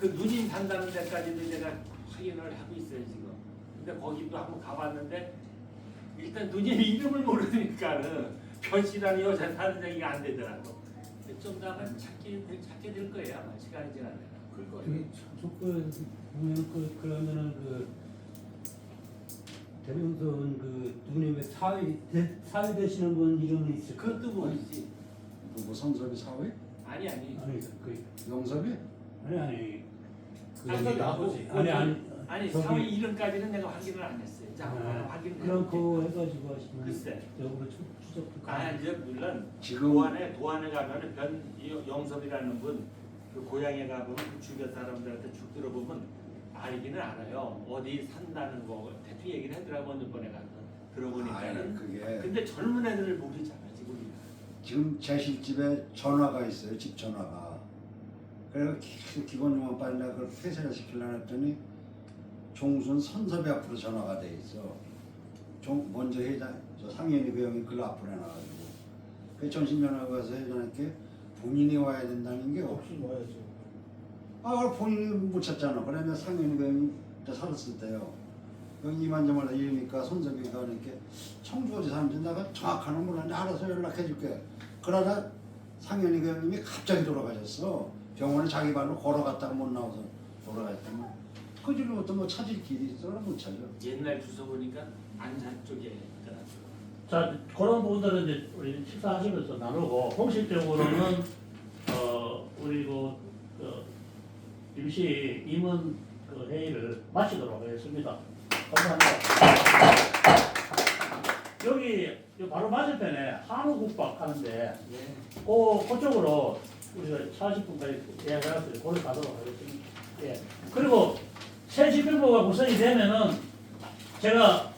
그 누님 산다는 데까지도 제가 확인을 하고 있어요 지금. 근데 거기도 한번 가봤는데 일단 누님 이름을 모르니까는 변씨라는 여자 사는 얘기가 안 되더라고. 좀 더 아마 찾게 될 거예요 아마 시간이 지나면. 그럴 거예요. 조건 보면 그러면은 그 대명선 그 누님의 사회 되시는 분 이름이 있을 거예요. 그것도 모르지. 누구 성섭이 사회? 아니. 아니 그 영섭이? 아니 그 성섭이 아버지. 아니 저기- 사위 이름까지는 내가 확인을 안 했어요. 자, 확인을 그럼 그거 해가지고 하시면 글쎄. 저거로 추적도 이제 물론 지금 도안에 가면은 영섭이라는 분 그 고향에 가보면 그 주변 사람들한테 쭉 들어보면 알기는 알아요. 어디 산다는 거 대충 얘기를 하더라고 어느 번에 가서 들어보니까는. 그게 근데 젊은 애들을 모르잖아 지금 우리가. 지금 제실집에 전화가 있어요. 집 전화가. 그래서 계속 기본용만 빨리 내가 그걸 폐쇄를 시키려고 했더니 종순 선섭이 앞으로 전화가 돼 있어. 먼저 회장, 상현이 그 형이 글 앞으로 해놔가지고. 그 전신전화가 가서 회장님께 본인이 와야 된다는 게 혹시 뭐야죠? 그걸 본인이 못 찾잖아. 그러면 상현이 그 형이 그때 살았을 때요. 여기 이만저만 이러니까 선섭이가 이렇게 청주 어디 사는지 내가 정확한 건 몰랐는데 알아서 연락해줄게. 그러다 상현이 그 형님이 갑자기 돌아가셨어. 병원에 자기 발로 걸어갔다가 못 나와서 돌아갔더니 그 뒤로부터 뭐 찾을 길이 있어 못 찾아. 옛날 주소 보니까 안산 쪽에 있더라고요. 자, 그런 부분들은 이제 우리 식사하시면서 나누고 공식적으로는 우리 임시 임원 그 회의를 마치도록 하겠습니다. 감사합니다. 여기 바로 맞은편에 한우국밥 하는데 그쪽으로 우리가 40분까지 예약해서 거기 가도록 하겠습니다. 예. 그리고 새 집행부가 구성이 되면은 제가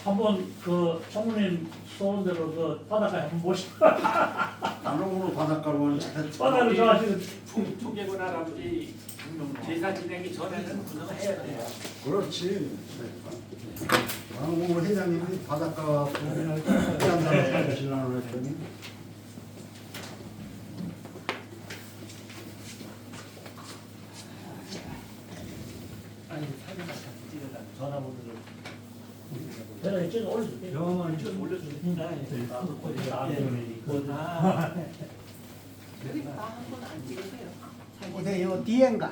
한번 그 총무님 소원대로 그 바닷가에 한번 모시고 나는 오늘 바닷가로 오는 바다를 좋아하시는 초계군 할아버지 제사 지내기 전에는 구성해야 돼요. 그렇지. 오늘 회장님이 바닷가 한잔 하시려고 했더니 아니 사진 같이 찍어다 전화번호를 내가 찍어 올려줄게. 영화만 좀 올려주세요. 아, 어디 요 뒤엔가?